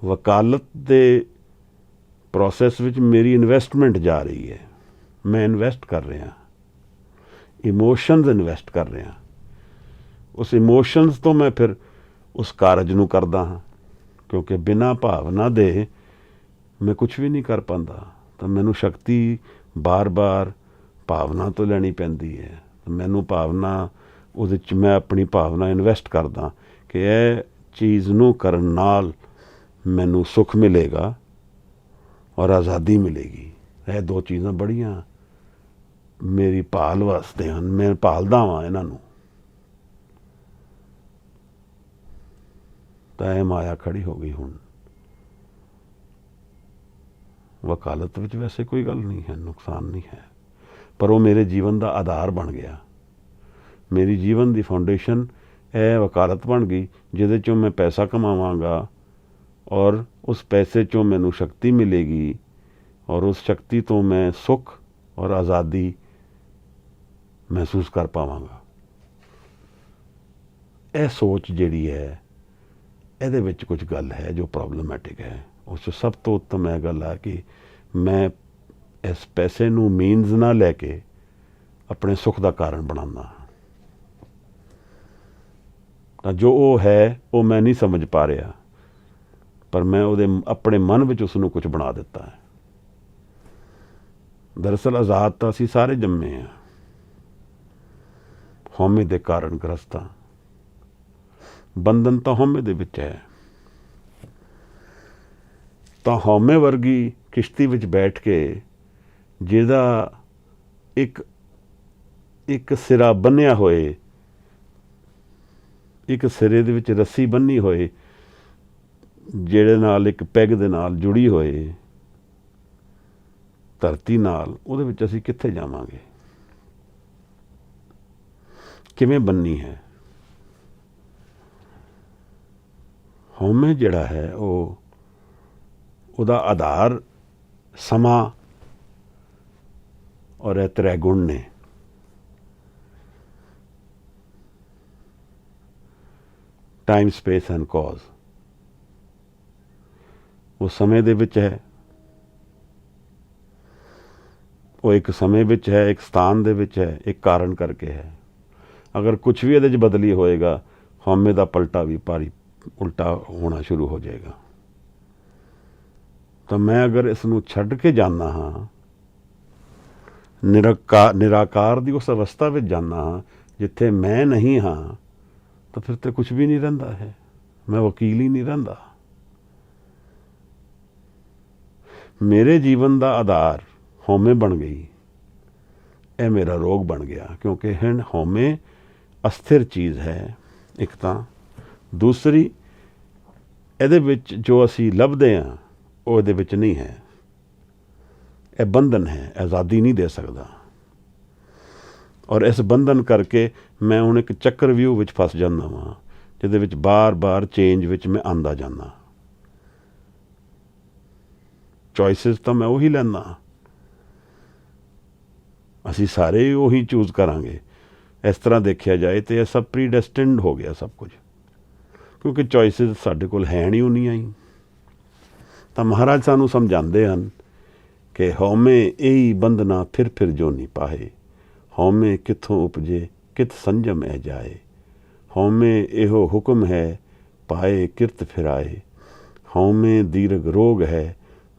ਵਕਾਲਤ ਦੇ ਪ੍ਰੋਸੈਸ ਵਿੱਚ ਮੇਰੀ ਇਨਵੈਸਟਮੈਂਟ ਜਾ ਰਹੀ ਹੈ। ਮੈਂ ਇਨਵੈਸਟ ਕਰ ਰਿਹਾ, ਇਮੋਸ਼ਨਸ ਇਨਵੈਸਟ ਕਰ ਰਿਹਾ। ਉਸ ਇਮੋਸ਼ਨਸ ਤੋਂ ਮੈਂ ਫਿਰ ਉਸ ਕਾਰਜ ਨੂੰ ਕਰਦਾ ਹਾਂ, ਕਿਉਂਕਿ ਬਿਨਾਂ ਭਾਵਨਾ ਦੇ ਮੈਂ ਕੁਛ ਵੀ ਨਹੀਂ ਕਰ ਪਾਉਂਦਾ। ਤਾਂ ਮੈਨੂੰ ਸ਼ਕਤੀ ਬਾਰ-ਬਾਰ ਭਾਵਨਾ ਤੋਂ ਲੈਣੀ ਪੈਂਦੀ ਹੈ। ਮੈਨੂੰ ਭਾਵਨਾ, ਉਹਦੇ 'ਚ ਮੈਂ ਆਪਣੀ ਭਾਵਨਾ ਇਨਵੈਸਟ ਕਰਦਾ ਕਿ ਇਹ ਚੀਜ਼ ਨੂੰ ਕਰਨ ਨਾਲ ਮੈਨੂੰ ਸੁੱਖ ਮਿਲੇਗਾ ਔਰ ਆਜ਼ਾਦੀ ਮਿਲੇਗੀ। ਇਹ ਦੋ ਚੀਜ਼ਾਂ ਬੜੀਆਂ ਮੇਰੀ ਭਾਲ ਵਾਸਤੇ ਹਨ। ਮੈਂ ਭਾਲਦਾ ਵਾਂ ਇਹਨਾਂ ਨੂੰ। ਤਾਂ ਇਹ ਮਾਇਆ ਖੜੀ ਹੋ ਗਈ ਹੁਣ। ਵਕਾਲਤ ਵਿੱਚ ਵੈਸੇ ਕੋਈ ਗੱਲ ਨਹੀਂ ਹੈ, ਨੁਕਸਾਨ ਨਹੀਂ ਹੈ, ਪਰ ਉਹ ਮੇਰੇ ਜੀਵਨ ਦਾ ਆਧਾਰ ਬਣ ਗਿਆ। ਮੇਰੀ ਜੀਵਨ ਦੀ ਫਾਊਂਡੇਸ਼ਨ ਇਹ ਵਕਾਲਤ ਬਣ ਗਈ, ਜਿਹਦੇ 'ਚੋਂ ਮੈਂ ਪੈਸਾ ਕਮਾਵਾਂਗਾ ਔਰ ਉਸ ਪੈਸੇ 'ਚੋਂ ਮੈਨੂੰ ਸ਼ਕਤੀ ਮਿਲੇਗੀ ਔਰ ਉਸ ਸ਼ਕਤੀ ਤੋਂ ਮੈਂ ਸੁੱਖ ਔਰ ਆਜ਼ਾਦੀ ਮਹਿਸੂਸ ਕਰ ਪਾਵਾਂਗਾ। ਇਹ ਸੋਚ ਜਿਹੜੀ ਹੈ, ਇਹਦੇ ਵਿੱਚ ਕੁਝ ਗੱਲ ਹੈ ਜੋ ਪ੍ਰੋਬਲਮੈਟਿਕ ਹੈ। ਉਸ 'ਚ ਸਭ ਤੋਂ ਉੱਤਮ ਇਹ ਗੱਲ ਹੈ ਕਿ ਮੈਂ ਇਸ ਪੈਸੇ ਨੂੰ ਮੀਨਸ ਨਾ ਲੈ ਕੇ ਆਪਣੇ ਸੁੱਖ ਦਾ ਕਾਰਨ ਬਣਾਉਂਦਾ। ਤਾਂ ਜੋ ਉਹ ਹੈ ਉਹ ਮੈਂ ਨਹੀਂ ਸਮਝ ਪਾ ਰਿਹਾ, ਪਰ ਮੈਂ ਉਹਦੇ ਆਪਣੇ ਮਨ ਵਿੱਚ ਉਸ ਨੂੰ ਕੁਝ ਬਣਾ ਦਿੱਤਾ ਹੈ। ਦਰਅਸਲ ਆਜ਼ਾਦ ਤਾਂ ਅਸੀਂ ਸਾਰੇ ਜੰਮੇ ਹਾਂ, ਹਉਮੈ ਦੇ ਕਾਰਨ ਗ੍ਰਸਤ ਹਾਂ। ਬੰਧਨ ਤਾਂ ਹਉਮੈ ਦੇ ਵਿੱਚ ਹੈ। ਤਾਂ ਹਉਮੈ ਵਰਗੀ ਕਿਸ਼ਤੀ ਵਿੱਚ ਬੈਠ ਕੇ ਜਿਹਦਾ ਇੱਕ ਸਿਰਾ ਬੰਨ੍ਹਿਆ ਹੋਏ, ਇੱਕ ਸਿਰੇ ਦੇ ਵਿੱਚ ਰੱਸੀ ਬੰਨ੍ਹੀ ਹੋਏ, ਜਿਹੜੇ ਨਾਲ ਇੱਕ ਪੈਗ ਦੇ ਨਾਲ ਜੁੜੀ ਹੋਏ ਧਰਤੀ ਨਾਲ, ਉਹਦੇ ਵਿੱਚ ਅਸੀਂ ਕਿੱਥੇ ਜਾਵਾਂਗੇ? ਕਿਵੇਂ ਬੰਨੀ ਹੈ? ਹਉਮੈ ਜਿਹੜਾ ਹੈ ਉਹਦਾ ਆਧਾਰ ਸਮਾਂ ਔਰ ਇਹ ਤ੍ਰੈਗੁਣ ਨੇ। Time, space and cause. ਉਹ ਸਮੇਂ ਦੇ ਵਿੱਚ ਹੈ, ਉਹ ਇੱਕ ਸਮੇਂ ਵਿੱਚ ਹੈ, ਇੱਕ ਸਥਾਨ ਦੇ ਵਿੱਚ ਹੈ, ਇੱਕ ਕਾਰਨ ਕਰਕੇ ਹੈ। ਅਗਰ ਕੁਛ ਵੀ ਇਹਦੇ 'ਚ ਬਦਲੀ ਹੋਏਗਾ, ਹਉਮੈ ਦਾ ਪਲਟਾ ਵੀ ਭਾਰੀ ਉਲਟਾ ਹੋਣਾ ਸ਼ੁਰੂ ਹੋ ਜਾਏਗਾ। ਤਾਂ ਮੈਂ ਅਗਰ ਇਸ ਨੂੰ ਛੱਡ ਕੇ ਜਾਂਦਾ ਹਾਂ, ਨਿਰਾਕਾਰ ਦੀ ਉਸ ਅਵਸਥਾ ਵਿੱਚ ਜਾਂਦਾ ਹਾਂ ਜਿੱਥੇ ਮੈਂ ਨਹੀਂ ਹਾਂ, ਤਾਂ ਫਿਰ ਤਾਂ ਕੁਛ ਵੀ ਨਹੀਂ ਰਹਿੰਦਾ ਹੈ। ਮੈਂ ਵਕੀਲ ਹੀ ਨਹੀਂ ਰਹਿੰਦਾ। ਮੇਰੇ ਜੀਵਨ ਦਾ ਆਧਾਰ ਹਉਮੈ ਬਣ ਗਈ। ਇਹ ਮੇਰਾ ਰੋਗ ਬਣ ਗਿਆ, ਕਿਉਂਕਿ ਹੁਣ ਹਉਮੈ ਅਸਥਿਰ ਚੀਜ਼ ਹੈ ਇੱਕ ਤਾਂ। ਦੂਸਰੀ, ਇਹਦੇ ਵਿੱਚ ਜੋ ਅਸੀਂ ਲੱਭਦੇ ਹਾਂ ਉਹ ਇਹਦੇ ਵਿੱਚ ਨਹੀਂ ਹੈ। ਇਹ ਬੰਧਨ ਹੈ, ਆਜ਼ਾਦੀ ਨਹੀਂ ਦੇ ਸਕਦਾ। ਔਰ ਇਸ ਬੰਧਨ ਕਰਕੇ ਮੈਂ ਹੁਣ ਇੱਕ ਚੱਕਰ ਵਿਊਹ ਵਿੱਚ ਫਸ ਜਾਂਦਾ ਵਾਂ, ਜਿਹਦੇ ਵਿੱਚ ਬਾਰ-ਬਾਰ ਚੇਂਜ ਵਿੱਚ ਮੈਂ ਆਉਂਦਾ ਜਾਂਦਾ। ਚੋਇਸਿਸ ਤਾਂ ਮੈਂ ਉਹੀ ਲੈਂਦਾ। ਅਸੀਂ ਸਾਰੇ ਉਹੀ ਚੂਜ਼ ਕਰਾਂਗੇ। ਇਸ ਤਰ੍ਹਾਂ ਦੇਖਿਆ ਜਾਏ ਤਾਂ ਇਹ ਸਭ ਪ੍ਰੀਡੈਸਟਿਨਡ ਹੋ ਗਿਆ ਸਭ ਕੁਝ, ਕਿਉਂਕਿ ਚੋਇਸਿਸ ਸਾਡੇ ਕੋਲ ਹੈ ਨਹੀਂ ਉਨੀਆਂ ਹੀ। ਤਾਂ ਮਹਾਰਾਜ ਸਾਨੂੰ ਸਮਝਾਉਂਦੇ ਹਨ ਕਿ ਹਉਮੈ ਇਹੀ ਬੰਧਨਾ ਫਿਰ ਫਿਰ ਜੋ ਨਹੀਂ ਪਾਹੇ। ਹਉਮੈ ਕਿੱਥੋਂ ਉਪਜੇ ਕਿਤ ਸੰਜਮ ਇਹ ਜਾਏ। ਹਉਮੈ ਇਹੋ ਹੁਕਮ ਹੈ पाए किरत फिराए, हौमे दीर्घ रोग है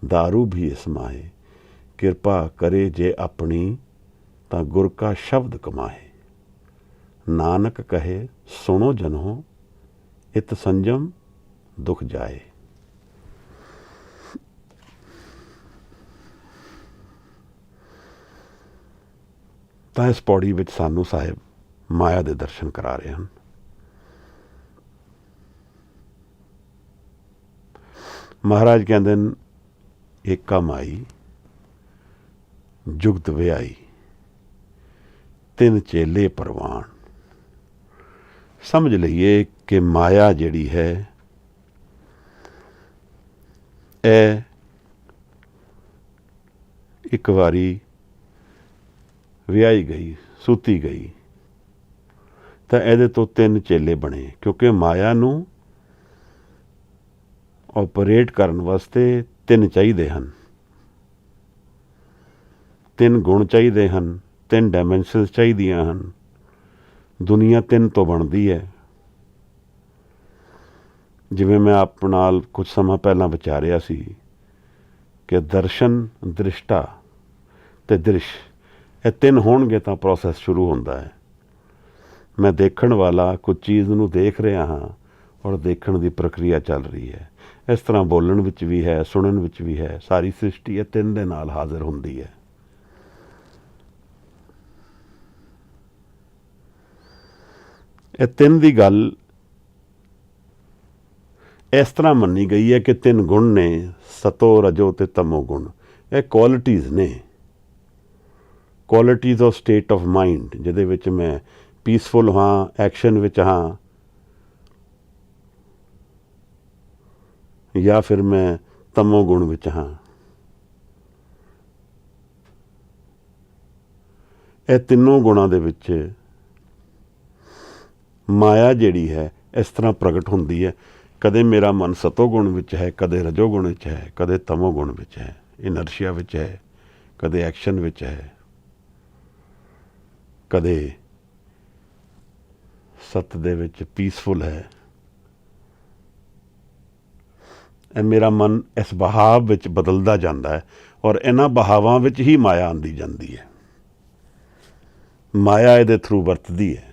दारू भी इसमाए, किरपा करे जे अपनी तां गुर का शब्द कमाए, नानक कहे सुनो जनो इत संजम दुख जाए। ਤਾਂ ਇਸ ਪੌੜੀ ਵਿੱਚ ਸਾਨੂੰ ਸਾਹਿਬ ਮਾਇਆ ਦੇ ਦਰਸ਼ਨ ਕਰਾ ਰਹੇ ਹਨ। ਮਹਾਰਾਜ ਕਹਿੰਦੇ ਨੇ ਏਕਾ ਮਾਈ ਜੁਗਤ ਵਿਆਈ, ਤਿੰਨ ਚੇਲੇ ਪ੍ਰਵਾਨ। ਸਮਝ ਲਈਏ ਕਿ ਮਾਇਆ ਜਿਹੜੀ ਹੈ ਇਹ ਇੱਕ ਵਾਰੀ ਵਿਆਹੀ ਗਈ, ਸੂਤੀ ਗਈ, ਤਾਂ ਇਹਦੇ ਤੋਂ ਤਿੰਨ ਚੇਲੇ ਬਣੇ, ਕਿਉਂਕਿ ਮਾਇਆ ਨੂੰ ਆਪਰੇਟ ਕਰਨ ਵਾਸਤੇ ਤਿੰਨ ਚਾਹੀਦੇ ਹਨ, ਤਿੰਨ ਗੁਣ ਚਾਹੀਦੇ ਹਨ, ਤਿੰਨ ਡਾਇਮੈਂਸ਼ਨਸ ਚਾਹੀਦੀਆਂ ਹਨ। ਦੁਨੀਆ ਤਿੰਨ ਤੋਂ ਬਣਦੀ ਹੈ। ਜਿਵੇਂ ਮੈਂ ਆਪ ਨਾਲ ਕੁਝ ਸਮਾਂ ਪਹਿਲਾਂ ਵਿਚਾਰਿਆ ਸੀ ਕਿ ਦਰਸ਼ਨ, ਦ੍ਰਿਸ਼ਟਾ ਅਤੇ ਦ੍ਰਿਸ਼, ਇਹ ਤਿੰਨ ਹੋਣਗੇ ਤਾਂ ਪ੍ਰੋਸੈਸ ਸ਼ੁਰੂ ਹੁੰਦਾ ਹੈ। ਮੈਂ ਦੇਖਣ ਵਾਲਾ ਕੁਝ ਚੀਜ਼ ਨੂੰ ਦੇਖ ਰਿਹਾ ਹਾਂ ਔਰ ਦੇਖਣ ਦੀ ਪ੍ਰਕਿਰਿਆ ਚੱਲ ਰਹੀ ਹੈ। ਇਸ ਤਰ੍ਹਾਂ ਬੋਲਣ ਵਿੱਚ ਵੀ ਹੈ, ਸੁਣਨ ਵਿੱਚ ਵੀ ਹੈ। ਸਾਰੀ ਸ੍ਰਿਸ਼ਟੀ ਇਹ ਤਿੰਨ ਦੇ ਨਾਲ ਹਾਜ਼ਰ ਹੁੰਦੀ ਹੈ। ਇਹ ਤਿੰਨ ਦੀ ਗੱਲ ਇਸ ਤਰ੍ਹਾਂ ਮੰਨੀ ਗਈ ਹੈ ਕਿ ਤਿੰਨ ਗੁਣ ਨੇ, ਸਤੋ ਰਜੋ ਅਤੇ ਤਮੋ ਗੁਣ। ਇਹ ਕੁਆਲਿਟੀਜ਼ ਨੇ, qualities of state of mind, ਜਿਹਦੇ ਵਿੱਚ ਮੈਂ ਪੀਸਫੁਲ ਹਾਂ, ਐਕਸ਼ਨ ਵਿੱਚ ਹਾਂ, ਜਾਂ ਫਿਰ ਮੈਂ ਤਮੋ ਗੁਣ ਵਿੱਚ ਹਾਂ। ਇਹ ਤਿੰਨੋਂ ਗੁਣਾਂ ਦੇ ਵਿੱਚ ਮਾਇਆ ਜਿਹੜੀ ਹੈ ਇਸ ਤਰ੍ਹਾਂ ਪ੍ਰਗਟ ਹੁੰਦੀ ਹੈ। ਕਦੇ ਮੇਰਾ ਮਨ ਸਤੋ ਗੁਣ ਵਿੱਚ ਹੈ, ਕਦੇ ਰਜੋ ਗੁਣ ਵਿੱਚ ਹੈ, ਕਦੇ ਤਮੋ ਗੁਣ ਵਿੱਚ ਹੈ, ਇਨਰਸ਼ੀਆ ਵਿੱਚ ਹੈ, ਕਦੇ ਐਕਸ਼ਨ ਵਿੱਚ ਹੈ, ਕਦੇ ਸਤ ਦੇ ਵਿੱਚ ਪੀਸਫੁਲ ਹੈ। ਇਹ ਮੇਰਾ ਮਨ ਇਸ ਬਹਾਵ ਵਿੱਚ ਬਦਲਦਾ ਜਾਂਦਾ ਹੈ ਔਰ ਇਹਨਾਂ ਬਹਾਵਾਂ ਵਿੱਚ ਹੀ ਮਾਇਆ ਆਉਂਦੀ ਜਾਂਦੀ ਹੈ। ਮਾਇਆ ਇਹਦੇ ਥਰੂ ਵਰਤਦੀ ਹੈ।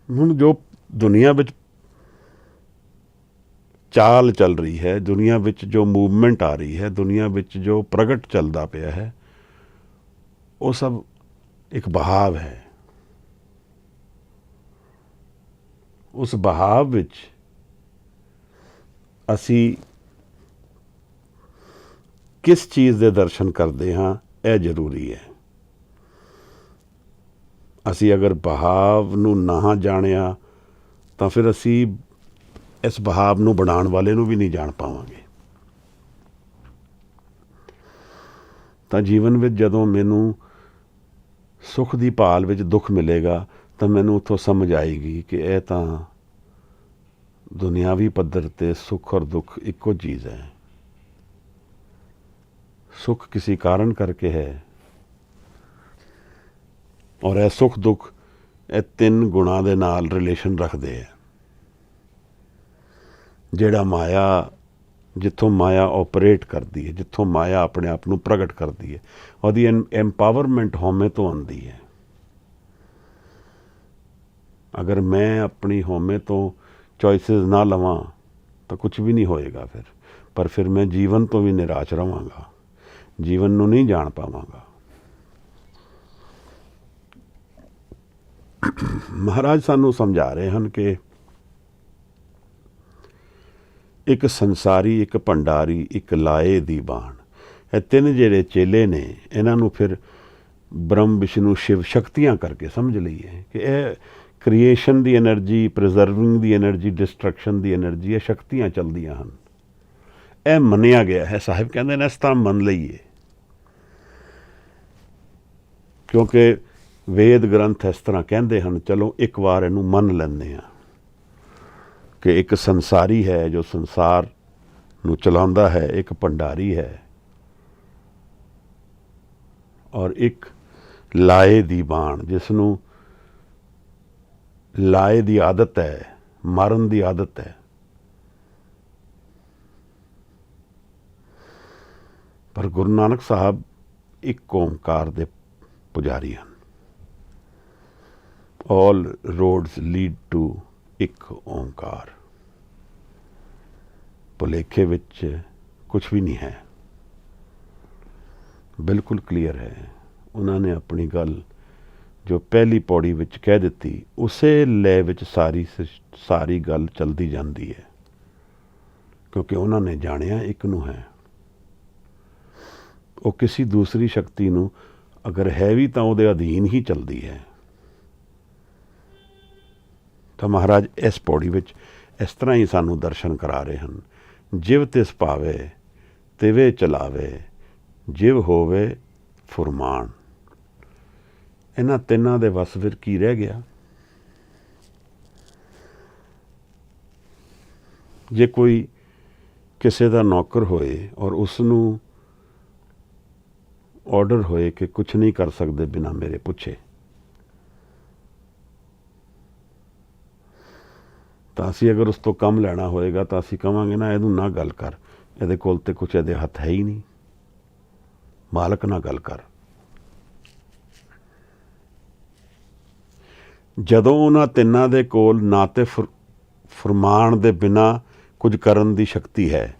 ਹੁਣ ਜੋ ਦੁਨੀਆ ਵਿੱਚ ਚਾਲ ਚੱਲ ਰਹੀ ਹੈ, ਦੁਨੀਆ ਵਿੱਚ ਜੋ ਮੂਵਮੈਂਟ ਆ ਰਹੀ ਹੈ, ਦੁਨੀਆ ਵਿੱਚ ਜੋ ਪ੍ਰਗਟ ਚੱਲਦਾ ਪਿਆ ਹੈ, ਉਹ ਸਭ ਇੱਕ ਬਹਾਵ ਹੈ। ਉਸ ਬਹਾਵ ਵਿੱਚ ਅਸੀਂ ਕਿਸ ਚੀਜ਼ ਦੇ ਦਰਸ਼ਨ ਕਰਦੇ ਹਾਂ, ਇਹ ਜ਼ਰੂਰੀ ਹੈ। ਅਸੀਂ ਅਗਰ ਬਹਾਵ ਨੂੰ ਨਾ ਜਾਣਿਆ ਤਾਂ ਫਿਰ ਅਸੀਂ ਇਸ ਬਹਾਵ ਨੂੰ ਬਣਾਉਣ ਵਾਲੇ ਨੂੰ ਵੀ ਨਹੀਂ ਜਾਣ ਪਾਵਾਂਗੇ। ਤਾਂ ਜੀਵਨ ਵਿੱਚ ਜਦੋਂ ਮੈਨੂੰ ਸੁੱਖ ਦੀ ਭਾਲ ਵਿੱਚ ਦੁੱਖ ਮਿਲੇਗਾ ਤਾਂ ਮੈਨੂੰ ਉੱਥੋਂ ਸਮਝ ਆਏਗੀ ਕਿ ਇਹ ਤਾਂ ਦੁਨਿਆਵੀ ਪੱਧਰ 'ਤੇ ਸੁੱਖ ਔਰ ਦੁੱਖ ਇੱਕੋ ਚੀਜ਼ ਹੈ। ਸੁੱਖ ਕਿਸੇ ਕਾਰਨ ਕਰਕੇ ਹੈ ਔਰ ਇਹ ਸੁੱਖ ਦੁੱਖ ਇਹ ਤਿੰਨ ਗੁਣਾਂ ਦੇ ਨਾਲ ਰਿਲੇਸ਼ਨ ਰੱਖਦੇ ਹੈ। ਜਿਹੜਾ ਮਾਇਆ, ਜਿੱਥੋਂ ਮਾਇਆ ਆਪਰੇਟ ਕਰਦੀ ਹੈ, ਜਿੱਥੋਂ ਮਾਇਆ ਆਪਣੇ ਆਪ ਨੂੰ ਪ੍ਰਗਟ ਕਰਦੀ ਹੈ, ਉਹਦੀ ਐਮਪਾਵਰਮੈਂਟ ਹਉਮੈ ਤੋਂ ਆਉਂਦੀ ਹੈ। ਅਗਰ ਮੈਂ ਆਪਣੀ ਹਉਮੈ ਤੋਂ ਚੋਇਸਿਸ ਨਾ ਲਵਾਂ ਤਾਂ ਕੁਛ ਵੀ ਨਹੀਂ ਹੋਏਗਾ ਫਿਰ। ਪਰ ਫਿਰ ਮੈਂ ਜੀਵਨ ਤੋਂ ਵੀ ਨਿਰਾਸ਼ ਰਹਾਂਗਾ, ਜੀਵਨ ਨੂੰ ਨਹੀਂ ਜਾਣ ਪਾਵਾਂਗਾ। ਮਹਾਰਾਜ ਸਾਨੂੰ ਸਮਝਾ ਰਹੇ ਹਨ ਕਿ ਇੱਕ ਸੰਸਾਰੀ, ਇੱਕ ਭੰਡਾਰੀ, ਇੱਕ ਲਾਏ ਦੀ ਬਾਣ। ਇਹ ਤਿੰਨ ਜਿਹੜੇ ਚੇਲੇ ਨੇ, ਇਹਨਾਂ ਨੂੰ ਫਿਰ ਬ੍ਰਹਮ, ਵਿਸ਼ਨੂੰ, ਸ਼ਿਵ ਸ਼ਕਤੀਆਂ ਕਰਕੇ ਸਮਝ ਲਈਏ ਕਿ ਇਹ ਕ੍ਰੀਏਸ਼ਨ ਦੀ ਐਨਰਜੀ, ਪ੍ਰੀਜ਼ਰਵਿੰਗ ਦੀ ਐਨਰਜੀ, ਡਿਸਟਰਕਸ਼ਨ ਦੀ ਐਨਰਜੀ, ਇਹ ਸ਼ਕਤੀਆਂ ਚੱਲਦੀਆਂ ਹਨ। ਇਹ ਮੰਨਿਆ ਗਿਆ ਹੈ। ਸਾਹਿਬ ਕਹਿੰਦੇ ਨੇ ਇਸ ਤਰ੍ਹਾਂ ਮੰਨ ਲਈਏ, ਕਿਉਂਕਿ ਵੇਦ ਗ੍ਰੰਥ ਇਸ ਤਰ੍ਹਾਂ ਕਹਿੰਦੇ ਹਨ। ਚਲੋ ਇੱਕ ਵਾਰ ਇਹਨੂੰ ਮੰਨ ਲੈਂਦੇ ਹਾਂ ਕਿ ਇੱਕ ਸੰਸਾਰੀ ਹੈ ਜੋ ਸੰਸਾਰ ਨੂੰ ਚਲਾਉਂਦਾ ਹੈ, ਇੱਕ ਭੰਡਾਰੀ ਹੈ ਔਰ ਇੱਕ ਲਾਏ ਦੀ ਬਾਣ, ਜਿਸ ਨੂੰ ਲਾਏ ਦੀ ਆਦਤ ਹੈ, ਮਾਰਨ ਦੀ ਆਦਤ ਹੈ, ਪਰ ਗੁਰੂ ਨਾਨਕ ਸਾਹਿਬ ਇੱਕ ਓਂਕਾਰ ਦੇ ਪੁਜਾਰੀ ਹਨ। All roads lead to ਇੱਕ ਓਂਕਾਰ। ਭੁਲੇਖੇ ਵਿੱਚ ਕੁਝ ਵੀ ਨਹੀਂ ਹੈ, ਬਿਲਕੁਲ ਕਲੀਅਰ ਹੈ। ਉਹਨਾਂ ਨੇ ਆਪਣੀ ਗੱਲ ਜੋ ਪਹਿਲੀ ਪੌੜੀ ਵਿੱਚ ਕਹਿ ਦਿੱਤੀ, ਉਸੇ ਲੈ ਵਿੱਚ ਸਾਰੀ ਗੱਲ ਚਲਦੀ ਜਾਂਦੀ ਹੈ, ਕਿਉਂਕਿ ਉਹਨਾਂ ਨੇ ਜਾਣਿਆ ਇੱਕ ਨੂੰ ਹੈ। ਉਹ ਕਿਸੇ ਦੂਸਰੀ ਸ਼ਕਤੀ ਨੂੰ ਅਗਰ ਹੈ ਵੀ ਤਾਂ ਉਹਦੇ ਅਧੀਨ ਹੀ ਚਲਦੀ ਹੈ। ਤਾਂ ਮਹਾਰਾਜ ਇਸ ਪੌੜੀ ਵਿੱਚ ਇਸ ਤਰ੍ਹਾਂ ਹੀ ਸਾਨੂੰ ਦਰਸ਼ਨ ਕਰਾ ਰਹੇ ਹਨ। ਜਿਵ ਤਿਸ ਭਾਵੇ ਤਿਵੇਂ ਚਲਾਵੇ, ਜਿਵ ਹੋਵੇ ਫੁਰਮਾਨ। ਇਹਨਾਂ ਤਿੰਨਾਂ ਦੇ ਵਸ ਫਿਰ ਕੀ ਰਹਿ ਗਿਆ? ਜੇ ਕੋਈ ਕਿਸੇ ਦਾ ਨੌਕਰ ਹੋਏ ਔਰ ਉਸ ਨੂੰ ਆਰਡਰ ਹੋਏ ਕਿ ਕੁਛ ਨਹੀਂ ਕਰ ਸਕਦੇ ਬਿਨਾਂ ਮੇਰੇ ਪੁੱਛੇ, ਤਾਂ ਅਸੀਂ ਅਗਰ ਉਸ ਤੋਂ ਕੰਮ ਲੈਣਾ ਹੋਏਗਾ ਤਾਂ ਅਸੀਂ ਕਵਾਂਗੇ ਨਾ, ਇਹਨੂੰ ਨਾ ਗੱਲ ਕਰ, ਇਹਦੇ ਕੋਲ ਤੇ ਕੁਛ ਇਹਦੇ ਹੱਥ ਹੈ ਹੀ ਨਹੀਂ, ਮਾਲਕ ਨਾਲ ਗੱਲ ਕਰ। ਜਦੋਂ ਉਹਨਾਂ ਤਿੰਨਾਂ ਦੇ ਕੋਲ ਨਾ ਤੇ ਫਰਮਾਨ ਦੇ ਬਿਨਾਂ ਕੁਝ ਕਰਨ ਦੀ ਸ਼ਕਤੀ ਹੈ,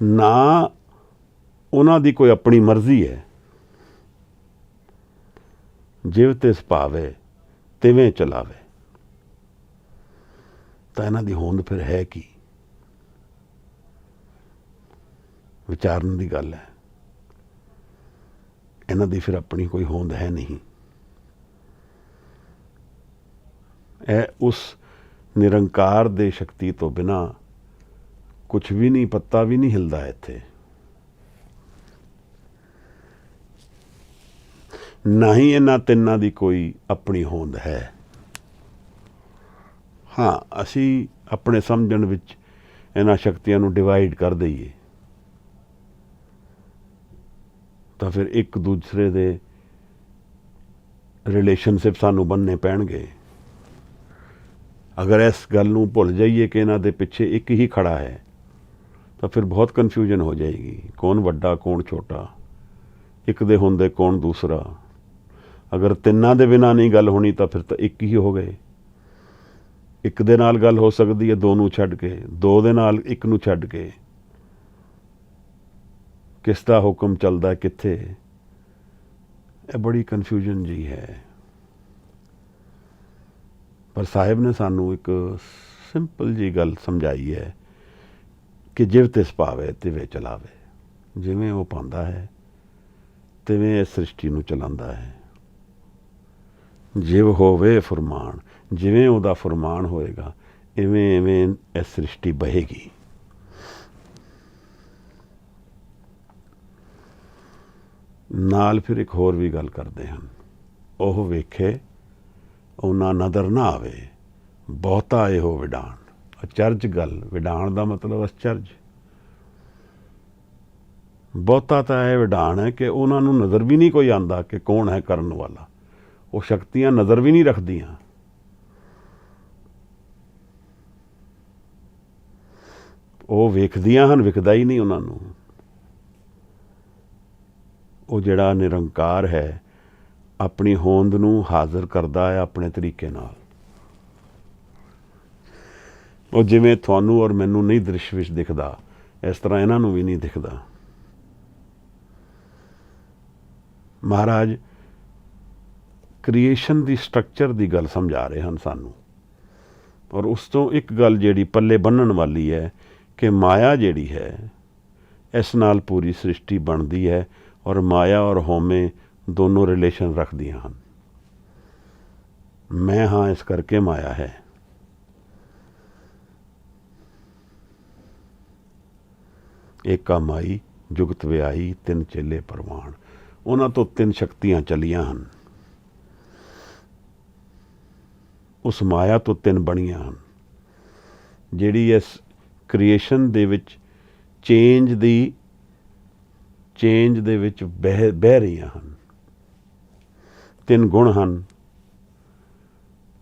ਨਾ ਉਹਨਾਂ ਦੀ ਕੋਈ ਆਪਣੀ ਮਰਜ਼ੀ ਹੈ, ਜਿਵ ਤਿਸ ਭਾਵੇ ਤਿਵੇਂ ਚਲਾਵੇ, ਤਾਂ ਇਹਨਾਂ ਦੀ ਹੋਂਦ ਫਿਰ ਹੈ ਕੀ? ਵਿਚਾਰਨ ਦੀ ਗੱਲ ਹੈ। ਇਹਨਾਂ ਦੀ ਫਿਰ ਆਪਣੀ ਕੋਈ ਹੋਂਦ ਹੈ ਨਹੀਂ। ਇਹ ਉਸ ਨਿਰੰਕਾਰ ਦੇ ਸ਼ਕਤੀ ਤੋਂ ਬਿਨਾਂ ਕੁਛ ਵੀ ਨਹੀਂ, ਪੱਤਾ ਵੀ ਨਹੀਂ ਹਿਲਦਾ ਇੱਥੇ। ਨਾ ਹੀ ਇਹਨਾਂ ਤਿੰਨਾਂ ਦੀ ਕੋਈ ਆਪਣੀ ਹੋਂਦ ਹੈ। ਹਾਂ, ਅਸੀਂ ਆਪਣੇ ਸਮਝਣ ਵਿੱਚ ਇਹਨਾਂ ਸ਼ਕਤੀਆਂ ਨੂੰ ਡਿਵਾਈਡ ਕਰ ਦਈਏ ਤਾਂ ਫਿਰ ਇੱਕ ਦੂਸਰੇ ਦੇ ਰਿਲੇਸ਼ਨਸ਼ਿਪ ਸਾਨੂੰ ਬੰਨਣੇ ਪੈਣਗੇ। ਅਗਰ ਇਸ ਗੱਲ ਨੂੰ ਭੁੱਲ ਜਾਈਏ ਕਿ ਇਹਨਾਂ ਦੇ ਪਿੱਛੇ ਇੱਕ ਹੀ ਖੜਾ ਹੈ ਤਾਂ ਫਿਰ ਬਹੁਤ ਕਨਫਿਊਜ਼ਨ ਹੋ ਜਾਏਗੀ, ਕੌਣ ਵੱਡਾ ਕੌਣ ਛੋਟਾ, ਇੱਕ ਦੇ ਹੁੰਦੇ ਕੌਣ ਦੂਸਰਾ। ਅਗਰ ਤਿੰਨਾਂ ਦੇ ਬਿਨਾਂ ਨਹੀਂ ਗੱਲ ਹੋਣੀ ਤਾਂ ਫਿਰ ਤਾਂ ਇੱਕ ਹੀ ਹੋ ਗਏ। ਇੱਕ ਦੇ ਨਾਲ ਗੱਲ ਹੋ ਸਕਦੀ ਹੈ ਦੋ ਨੂੰ ਛੱਡ ਕੇ, ਦੋ ਦੇ ਨਾਲ ਇੱਕ ਨੂੰ ਛੱਡ ਕੇ। ਕਿਸ ਦਾ ਹੁਕਮ ਚੱਲਦਾ ਕਿੱਥੇ, ਇਹ ਬੜੀ ਕਨਫਿਊਜ਼ਨ ਜੀ ਹੈ। ਪਰ ਸਾਹਿਬ ਨੇ ਸਾਨੂੰ ਇੱਕ ਸਿੰਪਲ ਜੀ ਗੱਲ ਸਮਝਾਈ ਹੈ ਕਿ ਜਿਵ ਤਿਸ ਭਾਵੇ ਤਿਵੇਂ ਚਲਾਵੇ। ਜਿਵੇਂ ਉਹ ਪਾਉਂਦਾ ਹੈ ਤਿਵੇਂ ਇਸ ਸ੍ਰਿਸ਼ਟੀ ਨੂੰ ਚਲਾਉਂਦਾ ਹੈ। ਜਿਵ ਹੋਵੇ ਫੁਰਮਾਨ, ਜਿਵੇਂ ਉਹਦਾ ਫੁਰਮਾਨ ਹੋਏਗਾ ਇਵੇਂ ਇਵੇਂ ਇਹ ਸ੍ਰਿਸ਼ਟੀ ਬਹੇਗੀ। ਨਾਲ ਫਿਰ ਇੱਕ ਹੋਰ ਵੀ ਗੱਲ ਕਰਦੇ ਹਨ, ਉਹ ਵੇਖੇ ਉਹਨਾਂ ਨਦਰ ਨਾ ਆਵੇ, ਬਹੁਤਾ ਇਹੋ ਵਿਡਾਣ। ਅਚਰਜ ਗੱਲ, ਵਿਡਾਣ ਦਾ ਮਤਲਬ ਅਚਰਜ। ਬਹੁਤਾ ਤਾਂ ਇਹ ਵਿਡਾਣ ਹੈ ਕਿ ਉਹਨਾਂ ਨੂੰ ਨਜ਼ਰ ਵੀ ਨਹੀਂ ਕੋਈ ਆਉਂਦਾ ਕਿ ਕੌਣ ਹੈ ਕਰਨ ਵਾਲਾ। ਉਹ ਸ਼ਕਤੀਆਂ ਨਜ਼ਰ ਵੀ ਨਹੀਂ ਰੱਖਦੀਆਂ। ਉਹ ਵੇਖਦੀਆਂ ਹਨ, ਵਿਖਦਾ ਹੀ ਨਹੀਂ ਉਹਨਾਂ ਨੂੰ। ਉਹ ਜਿਹੜਾ ਨਿਰੰਕਾਰ ਹੈ ਆਪਣੀ ਹੋਂਦ ਨੂੰ ਹਾਜ਼ਰ ਕਰਦਾ ਹੈ ਆਪਣੇ ਤਰੀਕੇ ਨਾਲ। ਉਹ ਜਿਵੇਂ ਤੁਹਾਨੂੰ ਔਰ ਮੈਨੂੰ ਨਹੀਂ ਦ੍ਰਿਸ਼ ਵਿੱਚ ਦਿਖਦਾ, ਇਸ ਤਰ੍ਹਾਂ ਇਹਨਾਂ ਨੂੰ ਵੀ ਨਹੀਂ ਦਿਖਦਾ। ਮਹਾਰਾਜ ਕ੍ਰੀਏਸ਼ਨ ਦੀ ਸਟਰਕਚਰ ਦੀ ਗੱਲ ਸਮਝਾ ਰਹੇ ਹਨ ਸਾਨੂੰ, ਔਰ ਉਸ ਤੋਂ ਇੱਕ ਗੱਲ ਜਿਹੜੀ ਪੱਲੇ ਬੰਨਣ ਵਾਲੀ ਹੈ ਕਿ ਮਾਇਆ ਜਿਹੜੀ ਹੈ ਇਸ ਨਾਲ ਪੂਰੀ ਸ੍ਰਿਸ਼ਟੀ ਬਣਦੀ ਹੈ, ਔਰ ਮਾਇਆ ਔਰ ਹਉਮੈ ਦੋਨੋਂ ਰਿਲੇਸ਼ਨ ਰੱਖਦੀਆਂ ਹਨ। ਮੈਂ ਹਾਂ ਇਸ ਕਰਕੇ ਮਾਇਆ ਹੈ। ਏਕਾ ਮਾਈ ਜੁਗਤ ਵਿਆਈ, ਤਿੰਨ ਚੇਲੇ ਪ੍ਰਵਾਨ। ਉਹਨਾਂ ਤੋਂ ਤਿੰਨ ਸ਼ਕਤੀਆਂ ਚੱਲੀਆਂ ਹਨ। ਉਸ ਮਾਇਆ ਤੋਂ ਤਿੰਨ ਬਣੀਆਂ ਹਨ, ਜਿਹੜੀ ਇਸ ਕ੍ਰੀਏਸ਼ਨ ਦੇ ਵਿੱਚ ਚੇਂਜ ਦੇ ਵਿੱਚ ਬਹਿ ਰਹੀਆਂ ਹਨ। ਤਿੰਨ ਗੁਣ ਹਨ,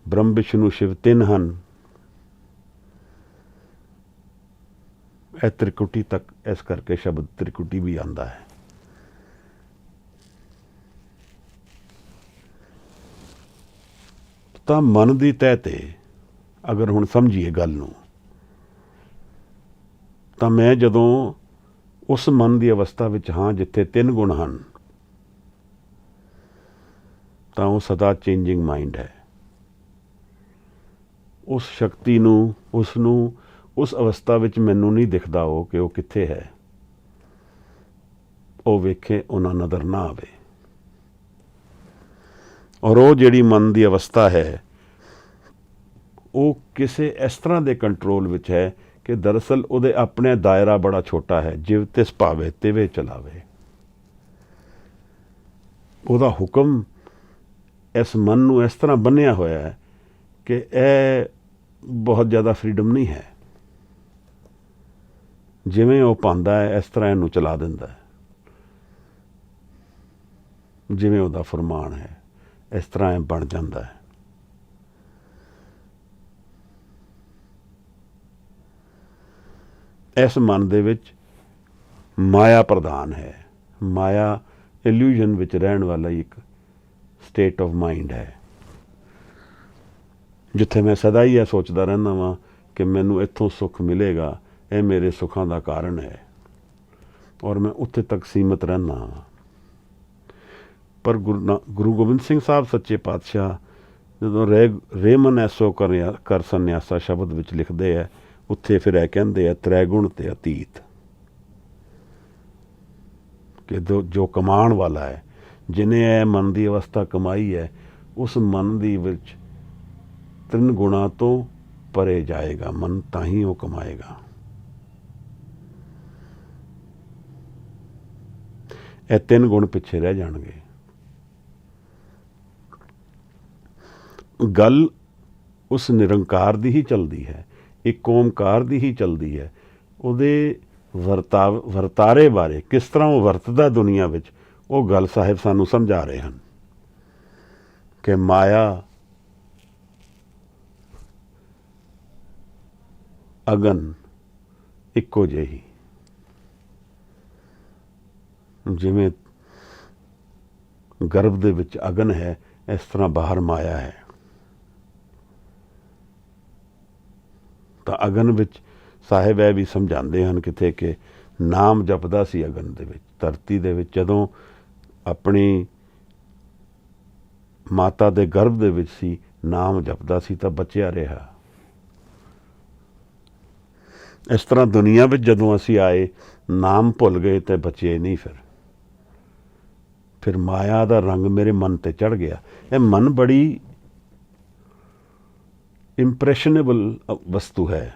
ਬ੍ਰਹਮ ਵਿਸ਼ਨੂੰ ਸ਼ਿਵ ਤਿੰਨ ਹਨ। ਇਹ ਤ੍ਰਿਕੁਟੀ ਤੱਕ, ਇਸ ਕਰਕੇ ਸ਼ਬਦ ਤ੍ਰਿਕੁਟੀ ਵੀ ਆਉਂਦਾ ਹੈ। ਤਾਂ ਮਨ ਦੀ ਤਹਿ ਤੇ ਅਗਰ ਹੁਣ ਸਮਝੀਏ ਗੱਲ ਨੂੰ, ਤਾਂ ਮੈਂ ਜਦੋਂ ਉਸ ਮਨ ਦੀ ਅਵਸਥਾ ਵਿੱਚ ਹਾਂ ਜਿੱਥੇ ਤਿੰਨ ਗੁਣ ਹਨ, ਤਾਂ ਉਹ ਸਦਾ ਚੇਂਜਿੰਗ ਮਾਈਂਡ ਹੈ। ਉਸ ਸ਼ਕਤੀ ਨੂੰ, ਉਸ ਅਵਸਥਾ ਵਿੱਚ ਮੈਨੂੰ ਨਹੀਂ ਦਿਖਦਾ ਉਹ ਕਿ ਉਹ ਕਿੱਥੇ ਹੈ। ਉਹ ਵੇਖੇ ਉਹਨਾਂ ਨਜ਼ਰ ਨਾ ਆਵੇ। ਔਰ ਉਹ ਜਿਹੜੀ ਮਨ ਦੀ ਅਵਸਥਾ ਹੈ ਉਹ ਕਿਸੇ ਇਸ ਤਰ੍ਹਾਂ ਦੇ ਕੰਟਰੋਲ ਵਿੱਚ ਹੈ ਕਿ ਦਰਅਸਲ ਉਹਦੇ ਆਪਣੇ ਦਾਇਰਾ ਬੜਾ ਛੋਟਾ ਹੈ। ਜਿਵ ਤਿਸ ਭਾਵੇ ਤਿਵੇਂ ਚਲਾਵੇ। ਉਹਦਾ ਹੁਕਮ ਇਸ ਮਨ ਨੂੰ ਇਸ ਤਰ੍ਹਾਂ ਬੰਨਿਆ ਹੋਇਆ ਹੈ ਕਿ ਇਹ ਬਹੁਤ ਜ਼ਿਆਦਾ ਫਰੀਡਮ ਨਹੀਂ ਹੈ। ਜਿਵੇਂ ਉਹ ਪਾਉਂਦਾ ਹੈ ਇਸ ਤਰ੍ਹਾਂ ਇਹਨੂੰ ਚਲਾ ਦਿੰਦਾ ਹੈ। ਜਿਵੇਂ ਉਹਦਾ ਫਰਮਾਨ ਹੈ ਇਸ ਤਰ੍ਹਾਂ ਇਹ ਬਣ ਜਾਂਦਾ ਹੈ। ਇਸ ਮਨ ਦੇ ਵਿੱਚ ਮਾਇਆ ਪ੍ਰਧਾਨ ਹੈ। ਮਾਇਆ ਇਲੂਜ਼ਨ ਵਿੱਚ ਰਹਿਣ ਵਾਲਾ ਇੱਕ ਸਟੇਟ ਆਫ ਮਾਈਂਡ ਹੈ, ਜਿੱਥੇ ਮੈਂ ਸਦਾ ਹੀ ਇਹ ਸੋਚਦਾ ਰਹਿੰਦਾ ਵਾਂ ਕਿ ਮੈਨੂੰ ਇੱਥੋਂ ਸੁੱਖ ਮਿਲੇਗਾ, ਇਹ ਮੇਰੇ ਸੁੱਖਾਂ ਦਾ ਕਾਰਨ ਹੈ, ਔਰ ਮੈਂ ਉੱਥੇ ਤੱਕ ਸੀਮਤ ਰਹਿੰਦਾ ਹਾਂ। ਪਰ ਗੁਰੂ ਗੋਬਿੰਦ ਸਿੰਘ ਸਾਹਿਬ ਸੱਚੇ ਪਾਤਸ਼ਾਹ ਜਦੋਂ ਰੇ ਮਨ ਐਸੋ ਕਰ ਸੰਨਿਆਸਾ ਸ਼ਬਦ ਵਿੱਚ ਲਿਖਦੇ ਹੈ, ਉੱਥੇ ਫਿਰ ਇਹ ਕਹਿੰਦੇ ਆ ਤ੍ਰੈਗੁਣ ਤੇ ਅਤੀਤ, ਕਿ ਜੋ ਕਮਾਉਣ ਵਾਲਾ ਹੈ, ਜਿਹਨੇ ਇਹ ਮਨ ਦੀ ਅਵਸਥਾ ਕਮਾਈ ਹੈ, ਉਸ ਮਨ ਦੀ ਵਿੱਚ ਤਿੰਨ ਗੁਣਾ ਤੋਂ ਪਰੇ ਜਾਏਗਾ ਮਨ, ਤਾਂ ਹੀ ਉਹ ਕਮਾਏਗਾ। ਇਹ ਤਿੰਨ ਗੁਣ ਪਿੱਛੇ ਰਹਿ ਜਾਣਗੇ। ਗੱਲ ਉਸ ਨਿਰੰਕਾਰ ਦੀ ਹੀ ਚੱਲਦੀ ਹੈ, ਇੱਕ ਓਮਕਾਰ ਦੀ ਹੀ ਚੱਲਦੀ ਹੈ। ਉਹਦੇ ਵਰਤਾਰੇ ਬਾਰੇ, ਕਿਸ ਤਰ੍ਹਾਂ ਉਹ ਵਰਤਦਾ ਦੁਨੀਆ ਵਿੱਚ, ਉਹ ਗੱਲ ਸਾਹਿਬ ਸਾਨੂੰ ਸਮਝਾ ਰਹੇ ਹਨ ਕਿ ਮਾਇਆ ਅਗਨ ਇੱਕੋ ਜਿਹੀ, ਜਿਵੇਂ ਗਰਭ ਦੇ ਵਿੱਚ ਅਗਨ ਹੈ, ਇਸ ਤਰ੍ਹਾਂ ਬਾਹਰ ਮਾਇਆ ਹੈ। ਤਾਂ ਅਗਨ ਵਿੱਚ ਸਾਹਿਬ ਇਹ ਵੀ ਸਮਝਾਉਂਦੇ ਹਨ ਕਿਤੇ ਕਿ ਨਾਮ ਜਪਦਾ ਸੀ ਅਗਨ ਦੇ ਵਿੱਚ, ਧਰਤੀ ਦੇ ਵਿੱਚ ਜਦੋਂ ਆਪਣੀ ਮਾਤਾ ਦੇ ਗਰਭ ਦੇ ਵਿੱਚ ਸੀ, ਨਾਮ ਜਪਦਾ ਸੀ ਤਾਂ ਬਚਿਆ ਰਿਹਾ। ਇਸ ਤਰ੍ਹਾਂ ਦੁਨੀਆ ਵਿੱਚ ਜਦੋਂ ਅਸੀਂ ਆਏ, ਨਾਮ ਭੁੱਲ ਗਏ ਤੇ ਬਚੇ ਨਹੀਂ। ਫਿਰ ਮਾਇਆ ਦਾ ਰੰਗ ਮੇਰੇ ਮਨ ਤੇ ਚੜ੍ਹ ਗਿਆ। ਇਹ ਮਨ ਬੜੀ ਇੰਪ੍ਰੈਸ਼ਨੇਬਲ ਵਸਤੂ ਹੈ।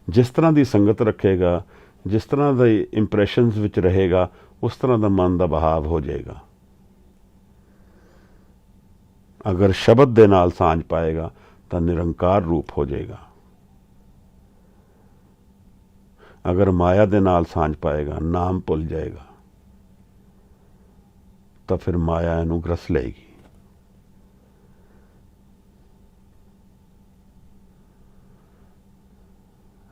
ਜਿਸ ਤਰ੍ਹਾਂ ਦੀ ਸੰਗਤ ਰੱਖੇਗਾ, ਜਿਸ ਤਰ੍ਹਾਂ ਦੇ ਇੰਪ੍ਰੈਸ਼ਨਸ ਵਿੱਚ ਰਹੇਗਾ, ਉਸ ਤਰ੍ਹਾਂ ਦਾ ਮਨ ਦਾ ਬਹਾਵ ਹੋ ਜਾਏਗਾ। ਅਗਰ ਸ਼ਬਦ ਦੇ ਨਾਲ ਸਾਂਝ ਪਾਏਗਾ ਤਾਂ ਨਿਰੰਕਾਰ ਰੂਪ ਹੋ ਜਾਏਗਾ। ਅਗਰ ਮਾਇਆ ਦੇ ਨਾਲ ਸਾਂਝ ਪਾਏਗਾ, ਨਾਮ ਭੁੱਲ ਜਾਏਗਾ, ਤਾਂ ਫਿਰ ਮਾਇਆ ਇਹਨੂੰ ਗ੍ਰਸ ਲਏਗੀ।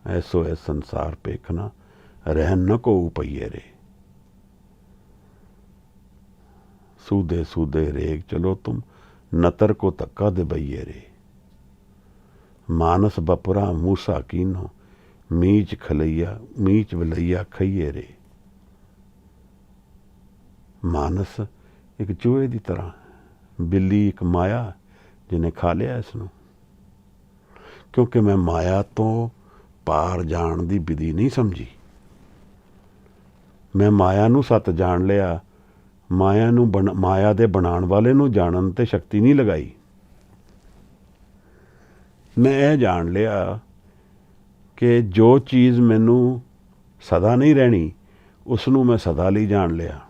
ऐसो है संसार पेखना, रहन न को उपैये रे। सूदे सूदे रेग चलो तुम, नतर को तक्का दे बैये रे। मानस बपुरा मूसा कीनो, मीच वलैया खइये रे। मानस एक चूहे की तरह, बिल्ली एक माया जिन्हें खा लिया इसनों। क्योंकि मैं माया तो पार जाण दी विधि नहीं समझी। मैं माया नू सत जान लिया, माया दे बनाण वाले नू जानन ते शक्ति नहीं लगाई। मैं ये जान लिया कि जो चीज़ मैनू सदा नहीं रहनी, उसनू मैं सदा ਲਈ जान लिया।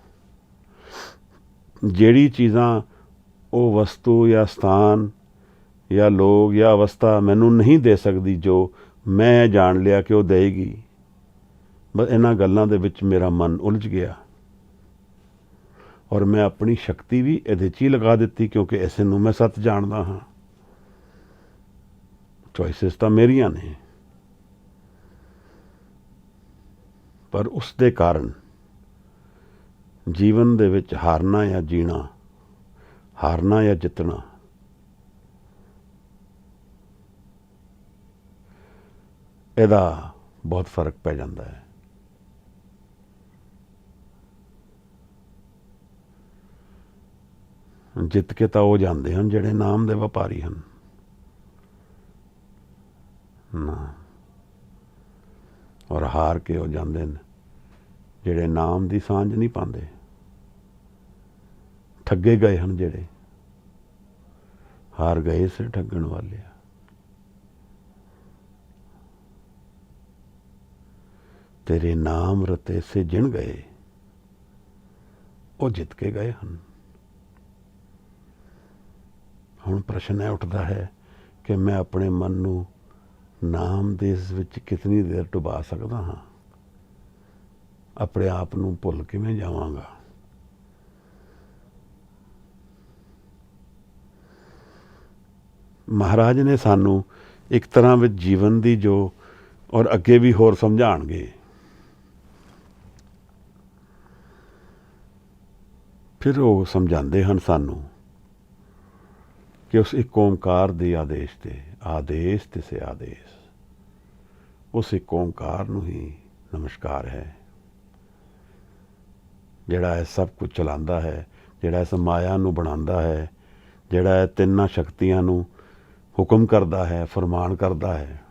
ਜਿਹੜੀ ਚੀਜ਼ਾਂ ਉਹ ਵਸਤੂ ਜਾਂ ਸਥਾਨ ਜਾਂ ਲੋਕ ਜਾਂ ਅਵਸਥਾ ਮੈਨੂੰ ਨਹੀਂ ਦੇ ਸਕਦੀ, ਜੋ ਮੈਂ ਜਾਣ ਲਿਆ ਕਿ ਉਹ ਦੇਗੀ। ਬਸ ਇਹਨਾਂ ਗੱਲਾਂ ਦੇ ਵਿੱਚ ਮੇਰਾ ਮਨ ਉਲਝ ਗਿਆ। ਔਰ ਮੈਂ ਆਪਣੀ ਸ਼ਕਤੀ ਵੀ ਇਹਦੇ 'ਚ ਹੀ ਲਗਾ ਦਿੱਤੀ, ਕਿਉਂਕਿ ਇਸੇ ਨੂੰ ਮੈਂ ਸੱਚ ਜਾਣਦਾ ਹਾਂ। ਚੋਇਸਿਸ ਤਾਂ ਮੇਰੀਆਂ ਨੇ, ਪਰ ਉਸ ਦੇ ਕਾਰਨ ਜੀਵਨ ਦੇ ਵਿੱਚ ਹਾਰਨਾ ਜਾਂ ਜੀਣਾ, ਹਾਰਨਾ ਜਾਂ ਜਿੱਤਣਾ, ਇਹਦਾ ਬਹੁਤ ਫਰਕ ਪੈ ਜਾਂਦਾ ਹੈ। ਜਿੱਤ ਕੇ ਤਾਂ ਉਹ ਜਾਂਦੇ ਹਨ ਜਿਹੜੇ ਨਾਮ ਦੇ ਵਪਾਰੀ ਹਨ ਨਾ, ਔਰ ਹਾਰ ਕੇ ਉਹ ਜਾਂਦੇ ਨੇ ਜਿਹੜੇ ਨਾਮ ਦੀ ਸਾਂਝ ਨਹੀਂ ਪਾਉਂਦੇ। ਠੱਗੇ ਗਏ ਹਨ ਜਿਹੜੇ, ਹਾਰ ਗਏ ਸੇ ਠੱਗਣ ਵਾਲੇ ਆ। ਤੇਰੇ ਨਾਮ ਰਤੇ ਸੇ ਜਿਣ ਗਏ, ਉਹ ਜਿੱਤ ਕੇ ਗਏ ਹਨ। ਹੁਣ ਪ੍ਰਸ਼ਨ ਇਹ ਉੱਠਦਾ ਹੈ ਕਿ ਮੈਂ ਆਪਣੇ ਮਨ ਨੂੰ ਨਾਮ ਦੇ ਵਿੱਚ ਕਿਤਨੀ ਦੇਰ ਡੁਬਾ ਸਕਦਾ ਹਾਂ? ਆਪਣੇ ਆਪ ਨੂੰ ਭੁੱਲ ਕਿਵੇਂ ਜਾਵਾਂਗਾ? ਮਹਾਰਾਜ ਨੇ ਸਾਨੂੰ ਇੱਕ ਤਰ੍ਹਾਂ ਵਿੱਚ ਜੀਵਨ ਦੀ ਜੋ, ਔਰ ਅੱਗੇ ਵੀ ਹੋਰ ਸਮਝਾਣਗੇ, ਫਿਰ ਉਹ ਸਮਝਾਉਂਦੇ ਹਨ ਸਾਨੂੰ ਕਿ ਉਸ ਇੱਕ ਓਂਕਾਰ ਦੇ ਆਦੇਸ਼ ਤੇ, ਆਦੇਸ਼ ਤਿਸੇ ਆਦੇਸ਼, ਉਸ ਇੱਕ ਓਂਕਾਰ ਨੂੰ ਹੀ ਨਮਸਕਾਰ ਹੈ, ਜਿਹੜਾ ਇਹ ਸਭ ਕੁਝ ਚਲਾਉਂਦਾ ਹੈ, ਜਿਹੜਾ ਇਸ ਮਾਇਆ ਨੂੰ ਬਣਾਉਂਦਾ ਹੈ, ਜਿਹੜਾ ਇਹ ਤਿੰਨਾਂ ਸ਼ਕਤੀਆਂ ਨੂੰ ਹੁਕਮ ਕਰਦਾ ਹੈ, ਫਰਮਾਨ ਕਰਦਾ ਹੈ।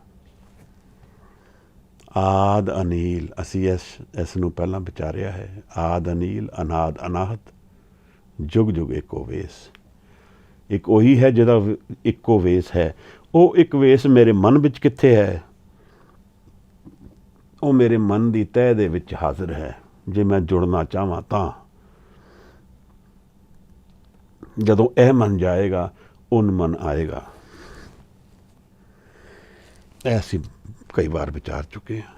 ਆਦ ਅਨੀਲ, ਅਸੀਂ ਇਸ ਨੂੰ ਪਹਿਲਾਂ ਵਿਚਾਰਿਆ ਹੈ। ਆਦ ਅਨੀਲ, ਅਨਾਦ ਅਨਾਹਤ, ਜੁਗ ਜੁਗ ਇੱਕੋ ਵੇਸ। ਇੱਕ ਉਹੀ ਹੈ ਜਿਹਦਾ ਇੱਕੋ ਵੇਸ ਹੈ। ਉਹ ਇੱਕ ਵੇਸ ਮੇਰੇ ਮਨ ਵਿੱਚ ਕਿੱਥੇ ਹੈ? ਉਹ ਮੇਰੇ ਮਨ ਦੀ ਤਹਿ ਦੇ ਵਿੱਚ ਹਾਜ਼ਰ ਹੈ। ਜੇ ਮੈਂ ਜੁੜਨਾ ਚਾਹਾਂ ਤਾਂ ਜਦੋਂ ਇਹ ਮਨ ਜਾਏਗਾ, ਉਨ ਮਨ ਆਏਗਾ। ਇਹ ਅਸੀਂ ਕਈ ਵਾਰ ਵਿਚਾਰ ਚੁੱਕੇ ਹਾਂ।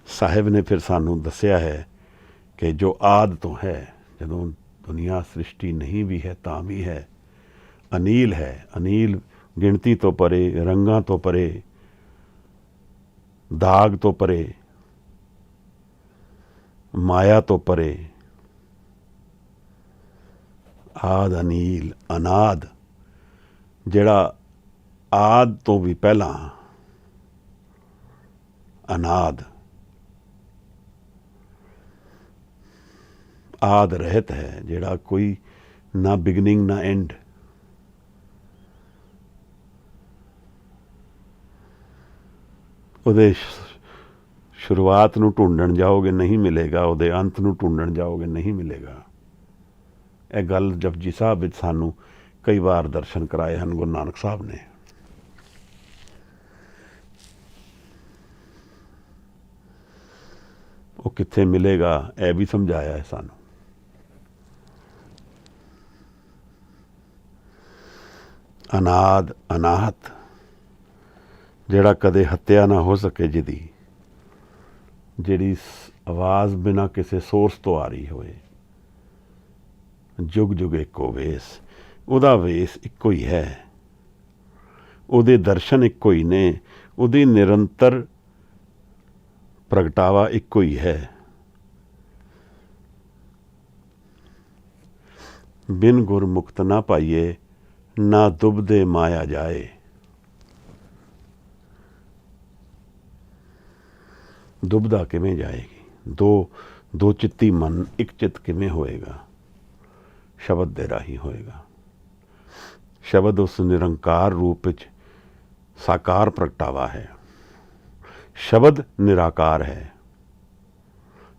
ਸਾਹਿਬ ਨੇ ਫਿਰ ਸਾਨੂੰ ਦੱਸਿਆ ਹੈ ਕਿ ਜੋ ਆਦਿ ਤੋਂ ਹੈ, ਜਦੋਂ ਦੁਨੀਆ ਸ੍ਰਿਸ਼ਟੀ ਨਹੀਂ ਵੀ ਹੈ ਤਾਂ ਵੀ ਹੈ, ਅਨੀਲ ਹੈ। ਅਨੀਲ ਗਿਣਤੀ ਤੋਂ ਪਰੇ, ਰੰਗਾਂ ਤੋਂ ਪਰੇ, ਦਾਗ ਤੋਂ ਪਰੇ, ਮਾਇਆ ਤੋਂ ਪਰੇ। ਆਦ ਅਨੀਲ ਅਨਾਦ, ਜਿਹੜਾ ਆਦ ਤੋਂ ਵੀ ਪਹਿਲਾਂ, ਅਨਾਦ, ਆਦ ਰਹਿਤ ਹੈ, ਜਿਹੜਾ ਕੋਈ ਨਾ ਬਿਗਨਿੰਗ ਨਾ ਐਂਡ। ਉਹਦੇ ਸ਼ੁਰੂਆਤ ਨੂੰ ਢੂੰਡਣ ਜਾਓਗੇ ਨਹੀਂ ਮਿਲੇਗਾ, ਉਹਦੇ ਅੰਤ ਨੂੰ ਢੂੰਡਣ ਜਾਓਗੇ ਨਹੀਂ ਮਿਲੇਗਾ। ਇਹ ਗੱਲ ਜਪਜੀ ਸਾਹਿਬ ਵਿੱਚ ਸਾਨੂੰ ਕਈ ਵਾਰ ਦਰਸ਼ਨ ਕਰਾਏ ਹਨ ਗੁਰੂ ਨਾਨਕ ਸਾਹਿਬ ਨੇ। ਉਹ ਕਿੱਥੇ ਮਿਲੇਗਾ ਇਹ ਵੀ ਸਮਝਾਇਆ ਹੈ ਸਾਨੂੰ। ਅਨਾਦ ਅਨਾਹਤ, ਜਿਹੜਾ ਕਦੇ ਹੱਤਿਆ ਨਾ ਹੋ ਸਕੇ, ਜਿਹੜੀ ਆਵਾਜ਼ ਬਿਨਾਂ ਕਿਸੇ ਸੋਰਸ ਤੋਂ ਆ ਰਹੀ ਹੋਏ। ਜੁਗ ਜੁਗ ਇੱਕੋ ਵੇਸ, ਉਹਦਾ ਵੇਸ ਇੱਕੋ ਹੀ ਹੈ, ਉਹਦੇ ਦਰਸ਼ਨ ਇੱਕੋ ਹੀ ਨੇ, ਉਹਦੀ ਨਿਰੰਤਰ ਪ੍ਰਗਟਾਵਾ ਇੱਕੋ ਹੀ ਹੈ। ਬਿਨ ਗੁਰ ਮੁਕਤ ਨਾ ਪਾਈਏ, ਨਾ ਦੁਬਦੇ ਮਾਇਆ ਜਾਏ। ਦੁਬਦਾ ਕਿਵੇਂ ਜਾਏਗੀ? ਦੋ ਚਿੱਤੀ ਮਨ ਇੱਕ ਚਿੱਤ ਕਿਵੇਂ ਹੋਏਗਾ? ਸ਼ਬਦ ਦੇ ਰਾਹੀਂ ਹੋਏਗਾ। ਸ਼ਬਦ ਉਸ ਨਿਰੰਕਾਰ ਰੂਪ ਵਿੱਚ ਸਾਕਾਰ ਪ੍ਰਗਟਾਵਾ ਹੈ। ਸ਼ਬਦ ਨਿਰਾਕਾਰ ਹੈ,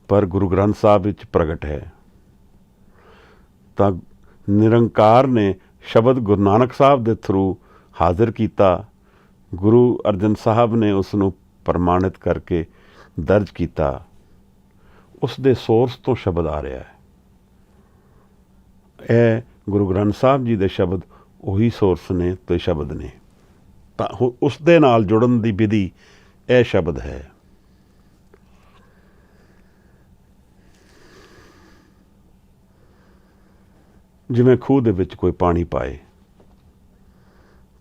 ਪਰ ਗੁਰੂ ਗ੍ਰੰਥ ਸਾਹਿਬ ਵਿੱਚ ਪ੍ਰਗਟ ਹੈ। ਤਾਂ ਨਿਰੰਕਾਰ ਨੇ ਸ਼ਬਦ ਗੁਰੂ ਨਾਨਕ ਸਾਹਿਬ ਦੇ ਥਰੂ ਹਾਜ਼ਰ ਕੀਤਾ। ਗੁਰੂ ਅਰਜਨ ਸਾਹਿਬ ਨੇ ਉਸ ਨੂੰ ਪ੍ਰਮਾਣਿਤ ਕਰਕੇ ਦਰਜ ਕੀਤਾ। ਉਸ ਦੇ ਸੋਰਸ ਤੋਂ ਸ਼ਬਦ ਆ ਰਿਹਾ ਹੈ। ਇਹ ਗੁਰੂ ਗ੍ਰੰਥ ਸਾਹਿਬ ਜੀ ਦੇ ਸ਼ਬਦ ਉਹੀ ਸੋਰਸ ਨੇ ਤੇ ਸ਼ਬਦ ਨੇ। ਤਾਂ ਉਸ ਦੇ ਨਾਲ ਜੁੜਨ ਦੀ ਵਿਧੀ ਇਹ ਸ਼ਬਦ ਹੈ। ਜਿਵੇਂ ਖੂਹ ਦੇ ਵਿੱਚ ਕੋਈ ਪਾਣੀ ਪਾਏ,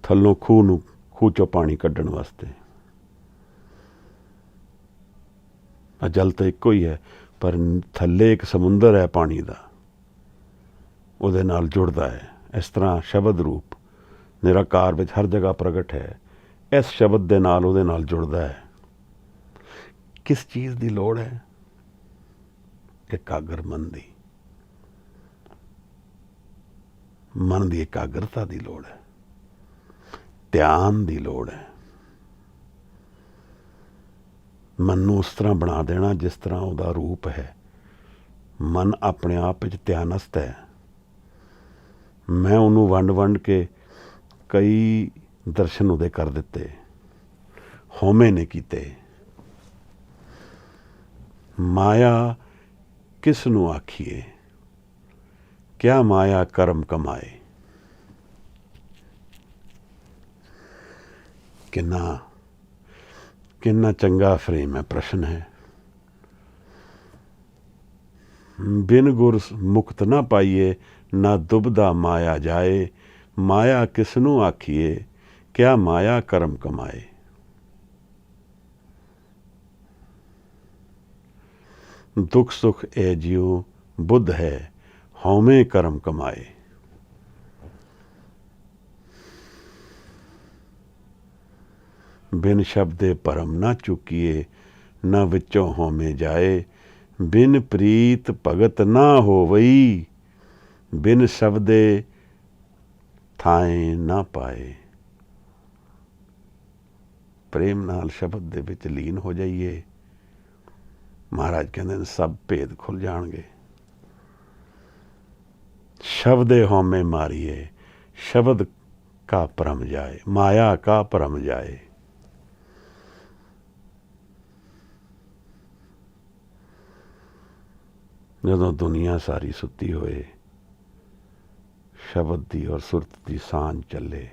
ਥੱਲੋਂ ਖੂਹ ਚੋਂ ਪਾਣੀ ਕੱਢਣ ਵਾਸਤੇ। ਜਲ ਤਾਂ ਇੱਕੋ ਹੀ ਹੈ, ਪਰ ਥੱਲੇ ਇੱਕ ਸਮੁੰਦਰ ਹੈ ਪਾਣੀ ਦਾ, ਉਹਦੇ ਨਾਲ ਜੁੜਦਾ ਹੈ। ਇਸ ਤਰ੍ਹਾਂ ਸ਼ਬਦ ਰੂਪ ਨਿਰਾਕਾਰ ਵਿੱਚ ਹਰ ਜਗ੍ਹਾ ਪ੍ਰਗਟ ਹੈ, ਇਸ ਸ਼ਬਦ ਦੇ ਨਾਲ ਉਹਦੇ ਨਾਲ ਜੁੜਦਾ ਹੈ। ਕਿਸ ਚੀਜ਼ ਦੀ ਲੋੜ ਹੈ? ਇਕਾਗਰ ਮਨ ਦੀ, ਮਨ ਦੀ ਇਕਾਗਰਤਾ ਦੀ ਲੋੜ ਹੈ, ਧਿਆਨ ਦੀ ਲੋੜ ਹੈ। ਮਨ ਨੂੰ ਉਸ ਤਰ੍ਹਾਂ ਬਣਾ ਦੇਣਾ ਜਿਸ ਤਰ੍ਹਾਂ ਉਹਦਾ ਰੂਪ ਹੈ। ਮਨ ਆਪਣੇ ਆਪ ਵਿੱਚ ਧਿਆਨਸਤ ਹੈ। ਮੈਂ ਉਹਨੂੰ ਵੰਡ ਕੇ ਕਈ ਦਰਸ਼ਨ ਉਹਦੇ ਕਰ ਦਿੱਤੇ, ਹਉਮੈ ਨੇ ਕੀਤੇ। ਮਾਇਆ ਕਿਸ ਨੂੰ ਆਖੀਏ, ਕਿਆ ਮਾਇਆ ਕਰਮ ਕਮਾਏ। ਕਿੰਨਾ ਚੰਗਾ ਫਰੇਮ ਹੈ, ਪ੍ਰਸ਼ਨ ਹੈ। ਬਿਨ ਗੁਰ ਮੁਕਤ ਨਾ ਪਾਈਏ, ਨਾ ਦੁਬਦਾ ਮਾਇਆ ਜਾਏ। ਮਾਇਆ ਕਿਸ ਨੂੰ ਆਖੀਏ, ਕਿਆ ਮਾਇਆ ਕਰਮ ਕਮਾਏ। ਦੁੱਖ ਸੁਖ ਇਹ ਜਿਉ ਬੁੱਧ ਹੈ, ਹਉਮੈ ਕਰਮ ਕਮਾਏ। ਬਿਨ ਸ਼ਬਦੇ ਭਰਮ ਨਾ ਚੁੱਕੀਏ, ਨਾ ਵਿੱਚੋਂ ਹਉਮੈ ਜਾਏ। ਬਿਨ ਪ੍ਰੀਤ ਭਗਤ ਨਾ ਹੋਵਈ, ਬਿਨ ਸ਼ਬਦੇ ਥਾਏ ਨਾ ਪਾਏ। ਪ੍ਰੇਮ ਨਾਲ ਸ਼ਬਦ ਦੇ ਵਿੱਚ ਲੀਨ ਹੋ ਜਾਈਏ, ਮਹਾਰਾਜ ਕਹਿੰਦੇ ਨੇ ਸਭ ਭੇਦ ਖੁੱਲ ਜਾਣਗੇ। ਸ਼ਬਦੇ ਹਉਮੈ ਮਾਰੀਏ, ਸ਼ਬਦ ਕਾ ਭਰਮ ਜਾਏ, ਮਾਇਆ ਕਾ ਭਰਮ ਜਾਏ। ਜਦੋਂ ਦੁਨੀਆ ਸਾਰੀ ਸੁੱਤੀ ਹੋਏ, ਸ਼ਬਦ ਦੀ ਔਰ ਸੁਰਤ ਦੀ ਸਾਂਝ ਚੱਲੇ,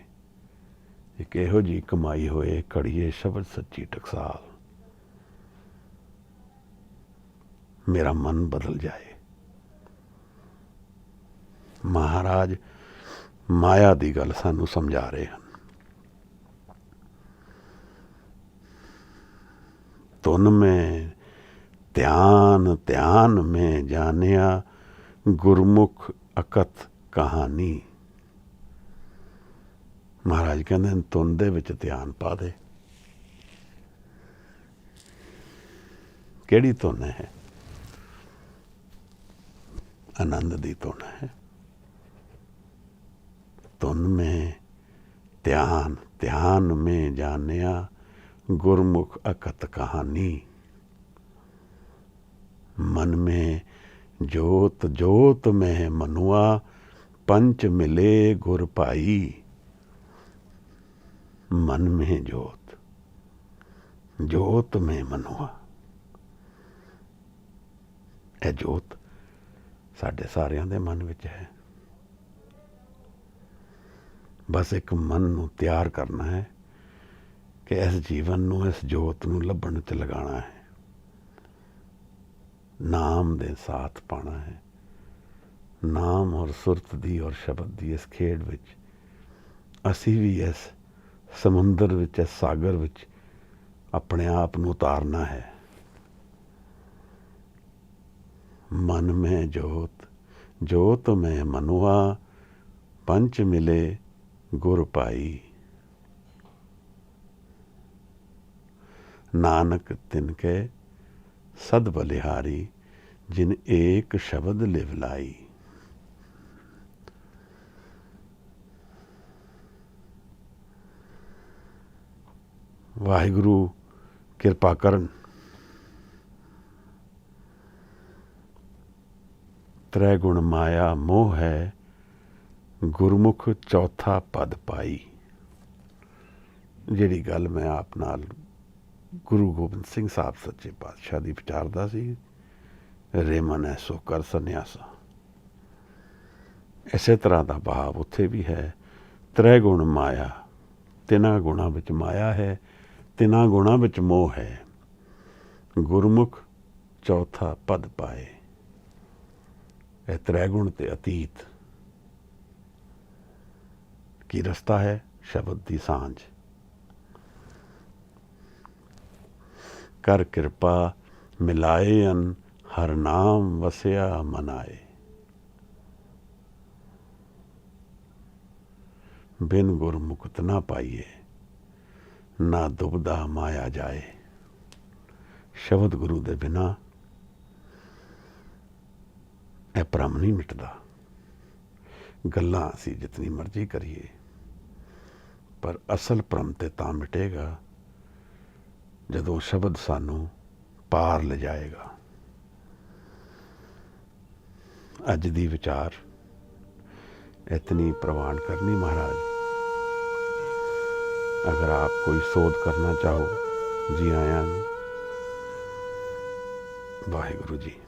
ਇੱਕ ਇਹੋ ਜਿਹੀ ਕਮਾਈ ਹੋਏ, ਘੜੀਏ ਸ਼ਬਦ ਸੱਚੀ ਟਕਸਾਲ। ਮੇਰਾ ਮਨ ਬਦਲ ਜਾਏ। ਮਹਾਰਾਜ ਮਾਇਆ ਦੀ ਗੱਲ ਸਾਨੂੰ ਸਮਝਾ ਰਹੇ ਹਨ। ਧੁਨ ਮੈਂ ਧਿਆਨ, ਧਿਆਨ ਮੈਂ ਜਾਣਿਆ, ਗੁਰਮੁਖ ਅਕਥ ਕਹਾਣੀ। ਮਹਾਰਾਜ ਕਹਿੰਦੇ ਨੇ ਧੁਨ ਦੇ ਵਿੱਚ ਧਿਆਨ ਪਾ ਦੇ। ਕਿਹੜੀ ਧੁਨ ਹੈ? ਆਨੰਦ ਦੀ ਧੁਨ ਹੈ। ਧੁਨ ਮੈਂ ਧਿਆਨ, ਧਿਆਨ ਮੈਂ ਜਾਣਿਆ, गुरमुख अकथ कहानी। मन में जोत जोत में मनुआ, पंच मिले गुर पाई। मन में जोत, जोत में मनुआ। ਇਹ ਜੋਤ ਸਾਡੇ ਸਾਰਿਆਂ ਦੇ ਮਨ ਵਿੱਚ ਹੈ। ਬਸ ਇੱਕ ਮਨ ਨੂੰ ਤਿਆਰ ਕਰਨਾ ਹੈ ਕਿ ਇਸ ਜੀਵਨ ਨੂੰ, ਇਸ ਜੋਤ ਨੂੰ ਲੱਭਣ 'ਚ ਲਗਾਉਣਾ ਹੈ। ਨਾਮ ਦੇ ਸਾਥ ਪਾਉਣਾ ਹੈ। ਨਾਮ ਔਰ ਸੁਰਤ ਦੀ ਔਰ ਸ਼ਬਦ ਦੀ ਇਸ ਖੇਡ ਵਿੱਚ ਅਸੀਂ ਵੀ ਇਸ ਸਮੁੰਦਰ ਵਿੱਚ, ਇਸ ਸਾਗਰ ਵਿੱਚ ਆਪਣੇ ਆਪ ਨੂੰ ਉਤਾਰਨਾ ਹੈ। मन में जोत, जोत में मनुआ, पंच मिले गुर पाई। नानक तिनके सद बलिहारी, जिन एक शब्द लिवलाई। वाहिगुरु किरपा करन। त्रै गुण माया मोह है, गुरमुख चौथा पद पाई। ਜਿਹੜੀ ਗੱਲ ਮੈਂ ਆਪ ਨਾਲ ਗੁਰੂ ਗੋਬਿੰਦ ਸਿੰਘ ਸਾਹਿਬ ਸੱਚੇ ਪਾਤਸ਼ਾਹ ਦੀ ਵਿਚਾਰਦਾ ਸੀ, ਰੇ ਮਨ ਐਸੋ ਕਰ ਸੰਨਿਆਸਾ। ਇਸੇ ਤਰ੍ਹਾਂ ਦਾ ਭਾਵ ਉੱਥੇ ਵੀ ਹੈ। ਤ੍ਰੈ ਗੁਣ ਮਾਇਆ, ਤਿੰਨਾਂ ਗੁਣਾਂ ਵਿੱਚ ਮਾਇਆ ਹੈ, ਤਿੰਨਾਂ ਗੁਣਾਂ ਵਿੱਚ ਮੋਹ ਹੈ। ਗੁਰਮੁਖ ਚੌਥਾ ਪਦ ਪਾਏ। ਇਹ ਤ੍ਰੈ ਗੁਣ ਤੇ ਅਤੀਤ ਕੀ ਰਸਤਾ ਹੈ? ਸ਼ਬਦ ਦੀ ਸਾਂਝ। ਕਰ ਕਿਰਪਾ ਮਿਲਾਏ ਅਨ ਹਰ ਨਾਮ ਵਸਿਆ ਮਨਾਏ। ਬਿਨ ਗੁਰ ਮੁਕਤ ਨਾ ਪਾਈਏ, ਨਾ ਦੁਬਦਾ ਮਾਇਆ ਜਾਏ। ਸ਼ਬਦ ਗੁਰੂ ਦੇ ਬਿਨਾਂ ਇਹ ਭਰਮ ਨਹੀਂ ਮਿਟਦਾ। ਗੱਲਾਂ ਅਸੀਂ ਜਿਤਨੀ ਮਰਜ਼ੀ ਕਰੀਏ, ਪਰ ਅਸਲ ਭਰਮ ਤੇ ਤਾਂ ਮਿਟੇਗਾ ਜਦੋਂ ਸ਼ਬਦ ਸਾਨੂੰ ਪਾਰ ਲਿਜਾਏਗਾ। ਅੱਜ ਦੀ ਵਿਚਾਰ इतनी प्रवान करनी महाराज। अगर आप कोई शोध करना चाहो, जी आया। वाहिगुरु जी।